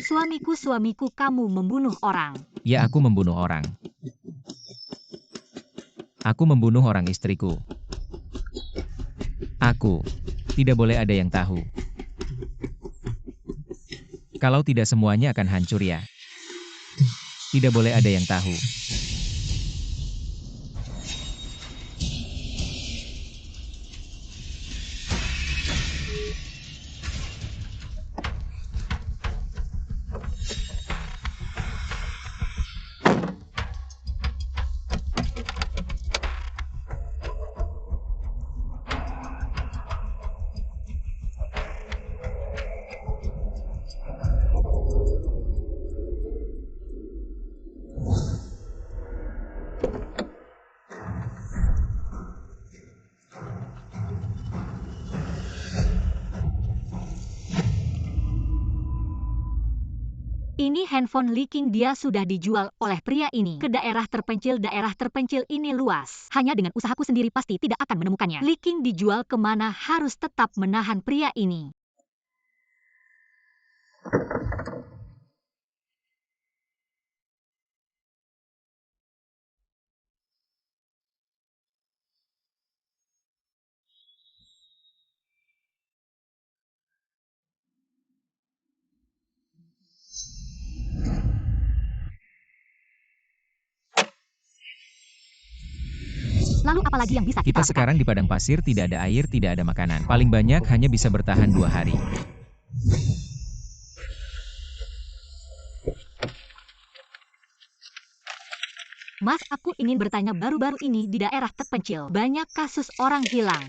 Suamiku, kamu membunuh orang. Ya, aku membunuh orang. Aku membunuh orang istriku. Aku. Tidak boleh ada yang tahu. Kalau tidak semuanya akan hancur ya. Tidak boleh ada yang tahu. Ini handphone leaking, dia sudah dijual oleh pria ini ke daerah terpencil. Daerah terpencil ini luas. Hanya dengan usahaku sendiri pasti tidak akan menemukannya. Leaking dijual kemana, harus tetap menahan pria ini. Lalu apalagi yang bisa Kita lakukan? sekarang di padang pasir, tidak ada air, tidak ada makanan. Paling banyak hanya bisa bertahan 2 hari. Mas, aku ingin bertanya, baru-baru ini di daerah terpencil banyak kasus orang hilang.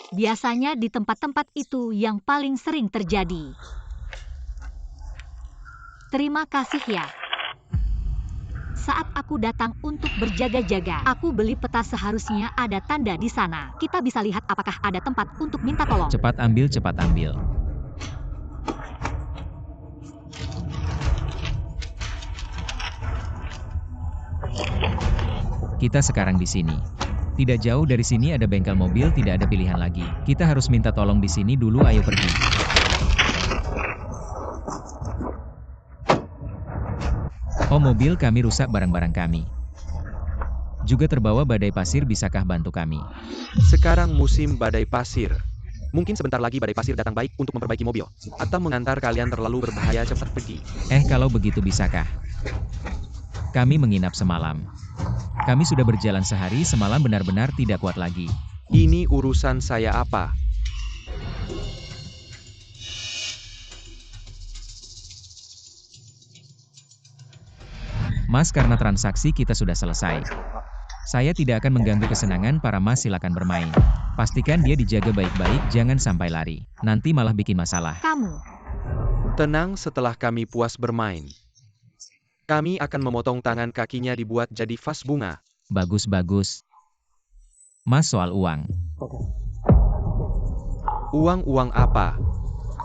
Biasanya di tempat-tempat itu yang paling sering terjadi. Terima kasih ya. Saat aku datang untuk berjaga-jaga, aku beli peta, seharusnya ada tanda di sana. Kita bisa lihat apakah ada tempat untuk minta tolong. Cepat ambil, cepat ambil. Kita sekarang di sini. Tidak jauh dari sini ada bengkel mobil, tidak ada pilihan lagi. Kita harus minta tolong di sini dulu, ayo pergi. Oh, mobil kami rusak, barang-barang kami juga terbawa badai pasir, bisakah bantu kami? Sekarang musim badai pasir. Mungkin sebentar lagi badai pasir datang, baik untuk memperbaiki mobil atau mengantar kalian terlalu berbahaya, cepat pergi. Kalau begitu bisakah kami menginap semalam? Kami sudah berjalan sehari semalam, benar-benar tidak kuat lagi. Ini urusan saya apa? Mas, karena transaksi kita sudah selesai. Saya tidak akan mengganggu kesenangan para mas, silakan bermain. Pastikan dia dijaga baik-baik, jangan sampai lari. Nanti malah bikin masalah. Kamu. Tenang, setelah kami puas bermain, kami akan memotong tangan kakinya, dibuat jadi vas bunga. Bagus-bagus. Mas, soal uang. Uang apa?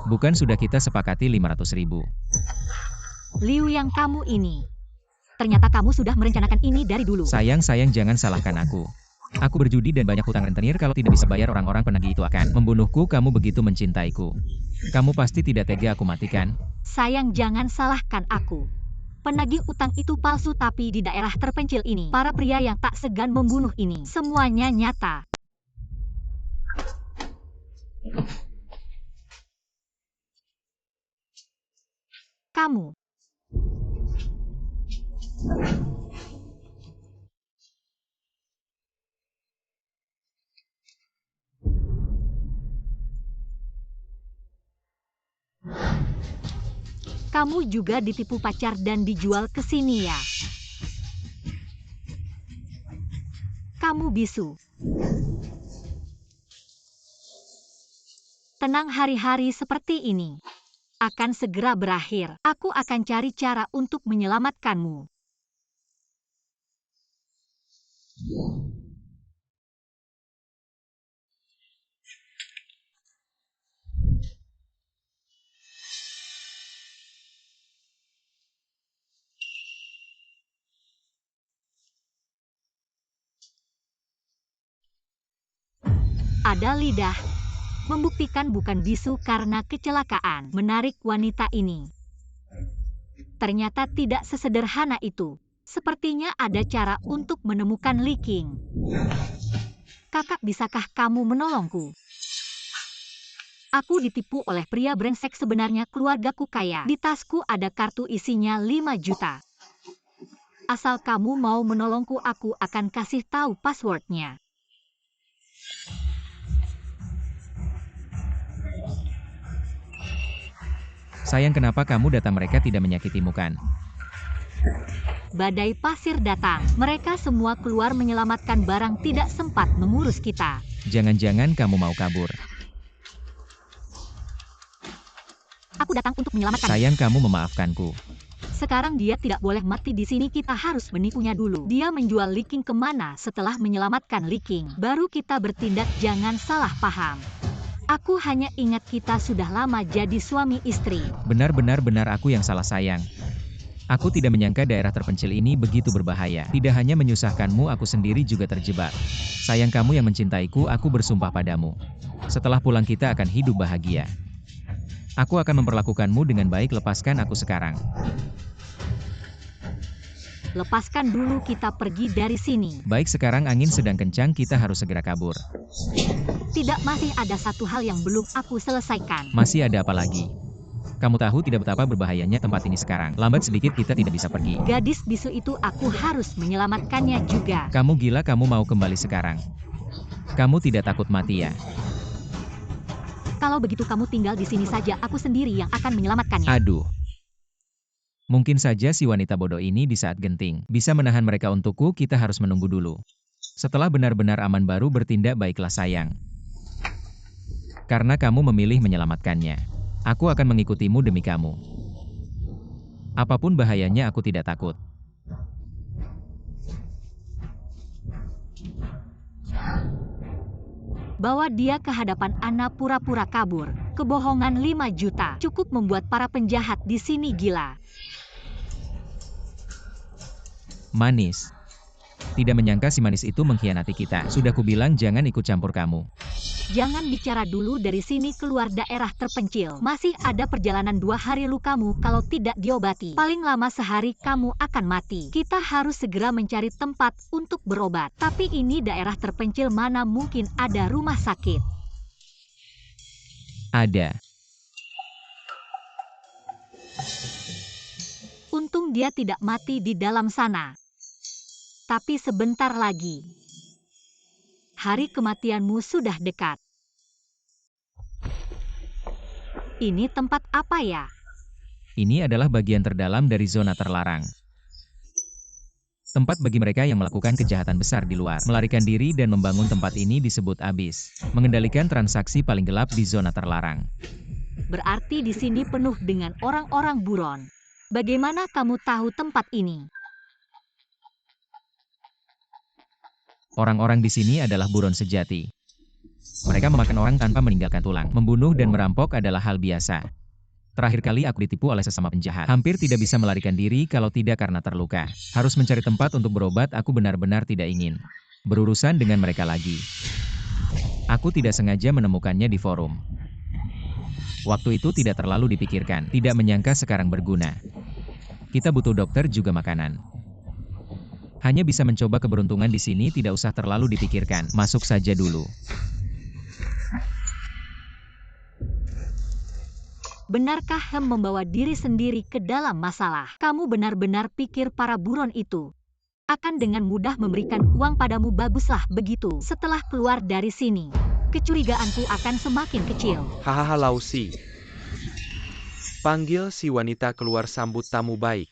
Bukan sudah kita sepakati 500.000? Liu yang kamu ini. Ternyata kamu sudah merencanakan ini dari dulu. Sayang, jangan salahkan aku. Aku berjudi dan banyak hutang rentenir, kalau tidak bisa bayar orang-orang penagih itu akan membunuhku. Kamu begitu mencintaiku. Kamu pasti tidak tega aku matikan. Sayang, jangan salahkan aku. Penagih utang itu palsu, tapi di daerah terpencil ini, para pria yang tak segan membunuh ini, semuanya nyata. Kamu. Kamu juga ditipu pacar dan dijual ke sini ya? Kamu bisu. Tenang, hari-hari seperti ini akan segera berakhir. Aku akan cari cara untuk menyelamatkanmu. Ada lidah. Membuktikan bukan bisu karena kecelakaan. Menarik wanita ini. Ternyata tidak sesederhana itu. Sepertinya ada cara untuk menemukan Li Qing. Kakak, bisakah kamu menolongku? Aku ditipu oleh pria brengsek. Sebenarnya keluargaku kaya. Di tasku ada kartu isinya 5 juta. Asal kamu mau menolongku, aku akan kasih tahu passwordnya. Sayang, kenapa kamu datang? Mereka tidak menyakitimu kan? Badai pasir datang. Mereka semua keluar menyelamatkan barang, tidak sempat mengurus kita. Jangan-jangan kamu mau kabur? Aku datang untuk menyelamatkan. Sayang, kamu memaafkanku. Sekarang dia tidak boleh mati di sini. Kita harus menipunya dulu. Dia menjual Li Qing kemana? Setelah menyelamatkan Li Qing, baru kita bertindak. Jangan salah paham. Aku hanya ingat kita sudah lama jadi suami istri. Benar aku yang salah, sayang. Aku tidak menyangka daerah terpencil ini begitu berbahaya. Tidak hanya menyusahkanmu, aku sendiri juga terjebak. Sayang, kamu yang mencintaiku, aku bersumpah padamu. Setelah pulang kita akan hidup bahagia. Aku akan memperlakukanmu dengan baik. Lepaskan aku sekarang. Lepaskan dulu, kita pergi dari sini. Baik, sekarang angin sedang kencang, kita harus segera kabur. Tidak, masih ada satu hal yang belum aku selesaikan. Masih ada apa lagi? Kamu tahu tidak betapa berbahayanya tempat ini sekarang. Lambat sedikit kita tidak bisa pergi. Gadis bisu itu, aku harus menyelamatkannya juga. Kamu gila, kamu mau kembali sekarang? Kamu tidak takut mati ya? Kalau begitu kamu tinggal di sini saja, aku sendiri yang akan menyelamatkannya. Aduh. Mungkin saja si wanita bodoh ini di saat genting bisa menahan mereka untukku. Kita harus menunggu dulu. Setelah benar-benar aman baru bertindak. Baiklah sayang. Karena kamu memilih menyelamatkannya, aku akan mengikutimu demi kamu. Apapun bahayanya aku tidak takut. Bawa dia ke hadapan Ana pura-pura kabur. Kebohongan 5 juta cukup membuat para penjahat di sini gila. Manis. Tidak menyangka si manis itu mengkhianati kita. Sudah kubilang jangan ikut campur kamu. Jangan bicara dulu, dari sini keluar daerah terpencil. Masih ada perjalanan 2 hari. Lukamu kalau tidak diobati, paling lama sehari kamu akan mati. Kita harus segera mencari tempat untuk berobat. Tapi ini daerah terpencil, mana mungkin ada rumah sakit? Ada. Untung dia tidak mati di dalam sana. Tapi sebentar lagi, hari kematianmu sudah dekat. Ini tempat apa ya? Ini adalah bagian terdalam dari zona terlarang. Tempat bagi mereka yang melakukan kejahatan besar di luar. Melarikan diri dan membangun tempat ini disebut abis. Mengendalikan transaksi paling gelap di zona terlarang. Berarti di sini penuh dengan orang-orang buron. Bagaimana kamu tahu tempat ini? Orang-orang di sini adalah buron sejati. Mereka memakan orang tanpa meninggalkan tulang. Membunuh dan merampok adalah hal biasa. Terakhir kali aku ditipu oleh sesama penjahat. Hampir tidak bisa melarikan diri kalau tidak karena terluka. Harus mencari tempat untuk berobat, aku benar-benar tidak ingin berurusan dengan mereka lagi. Aku tidak sengaja menemukannya di forum. Waktu itu tidak terlalu dipikirkan, tidak menyangka sekarang berguna. Kita butuh dokter juga makanan. Hanya bisa mencoba keberuntungan di sini, tidak usah terlalu dipikirkan. Masuk saja dulu. Benarkah Hem membawa diri sendiri ke dalam masalah? Kamu benar-benar pikir para buron itu akan dengan mudah memberikan uang padamu? Baguslah begitu. Setelah keluar dari sini, kecurigaanku akan semakin kecil. Hahaha Lausi. Panggil si wanita keluar, sambut tamu baik.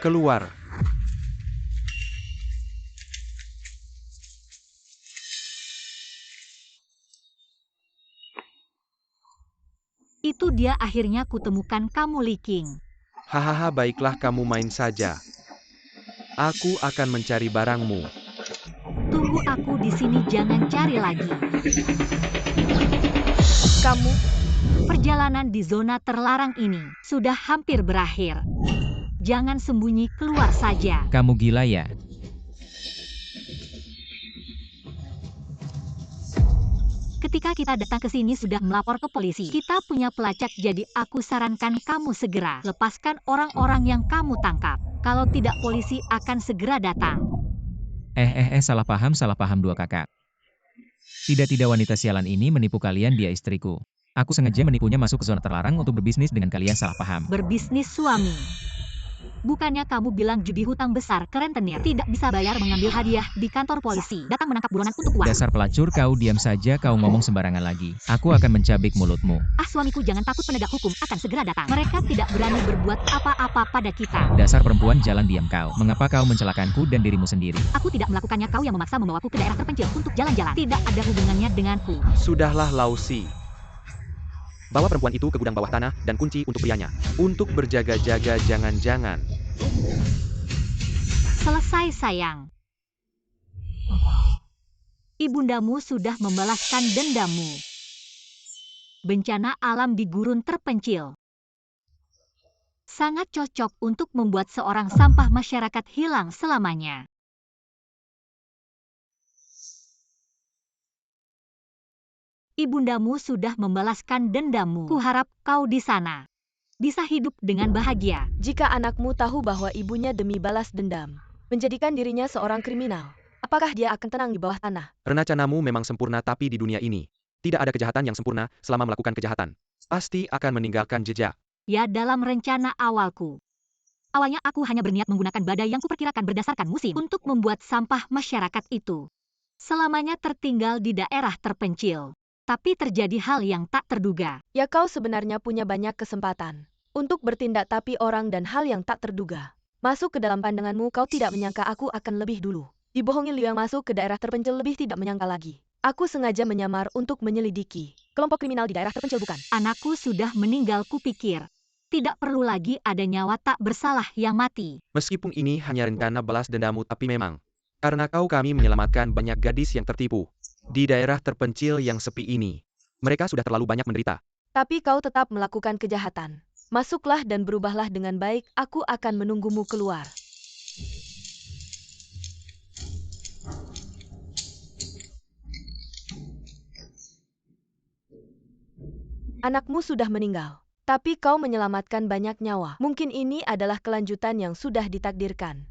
Keluar. Itu dia, akhirnya kutemukan kamu, Li King. Hahaha, baiklah, kamu main saja. Aku akan mencari barangmu. Tunggu aku di sini, jangan cari lagi. Kamu, Perjalanan di zona terlarang ini sudah hampir berakhir. Jangan sembunyi, keluar saja. Kamu gila ya? Ketika kita datang ke sini sudah melapor ke polisi. Kita punya pelacak, jadi aku sarankan kamu segera lepaskan orang-orang yang kamu tangkap. Kalau tidak, polisi akan segera datang. Salah paham dua kakak. Tidak wanita sialan ini menipu kalian, dia istriku. Aku sengaja menipunya masuk ke zona terlarang untuk berbisnis dengan kalian, salah paham. Berbisnis suami. Bukannya kamu bilang judi hutang besar ke rentenir, tidak bisa bayar, mengambil hadiah di kantor polisi, datang menangkap buronan untuk uang. Dasar pelacur, kau diam saja, kau ngomong sembarangan lagi. Aku akan mencabik mulutmu. Suamiku, jangan takut, penegak hukum akan segera datang. Mereka tidak berani berbuat apa-apa pada kita. Dasar perempuan jalan, diam kau. Mengapa kau mencelakanku dan dirimu sendiri? Aku tidak melakukannya, kau yang memaksa membawaku ke daerah terpencil untuk jalan-jalan. Tidak ada hubungannya denganku. Sudahlah Lausi. Bawa perempuan itu ke gudang bawah tanah dan kunci untuk prianya. Untuk berjaga-jaga, jangan-jangan. Selesai, sayang. Ibundamu sudah membalaskan dendammu. Bencana alam di gurun terpencil sangat cocok untuk membuat seorang sampah masyarakat hilang selamanya. Ibundamu sudah membalaskan dendammu. Kuharap kau di sana bisa hidup dengan bahagia. jika anakmu tahu bahwa ibunya demi balas dendam menjadikan dirinya seorang kriminal, apakah dia akan tenang di bawah tanah? Rencanamu memang sempurna, tapi di dunia ini tidak ada kejahatan yang sempurna. Selama melakukan kejahatan, pasti akan meninggalkan jejak. Ya, dalam rencana awalku. Awalnya aku hanya berniat menggunakan badai yang kuperkirakan berdasarkan musim untuk membuat sampah masyarakat itu selamanya tertinggal di daerah terpencil. Tapi terjadi hal yang tak terduga. Ya, kau sebenarnya punya banyak kesempatan untuk bertindak, tapi orang dan hal yang tak terduga masuk ke dalam pandanganmu. Kau tidak menyangka aku akan lebih dulu dibohongi. Liu yang masuk ke daerah terpencil lebih tidak menyangka lagi. Aku sengaja menyamar untuk menyelidiki kelompok kriminal di daerah terpencil, bukan? Anakku sudah meninggal, kupikir tidak perlu lagi ada nyawa tak bersalah yang mati. Meskipun ini hanya rencana balas dendamu, tapi memang karena kami menyelamatkan banyak gadis yang tertipu di daerah terpencil yang sepi ini. Mereka sudah terlalu banyak menderita. Tapi kau tetap melakukan kejahatan. Masuklah dan berubahlah dengan baik. Aku akan menunggumu keluar. Anakmu sudah meninggal, tapi kau menyelamatkan banyak nyawa. Mungkin ini adalah kelanjutan yang sudah ditakdirkan.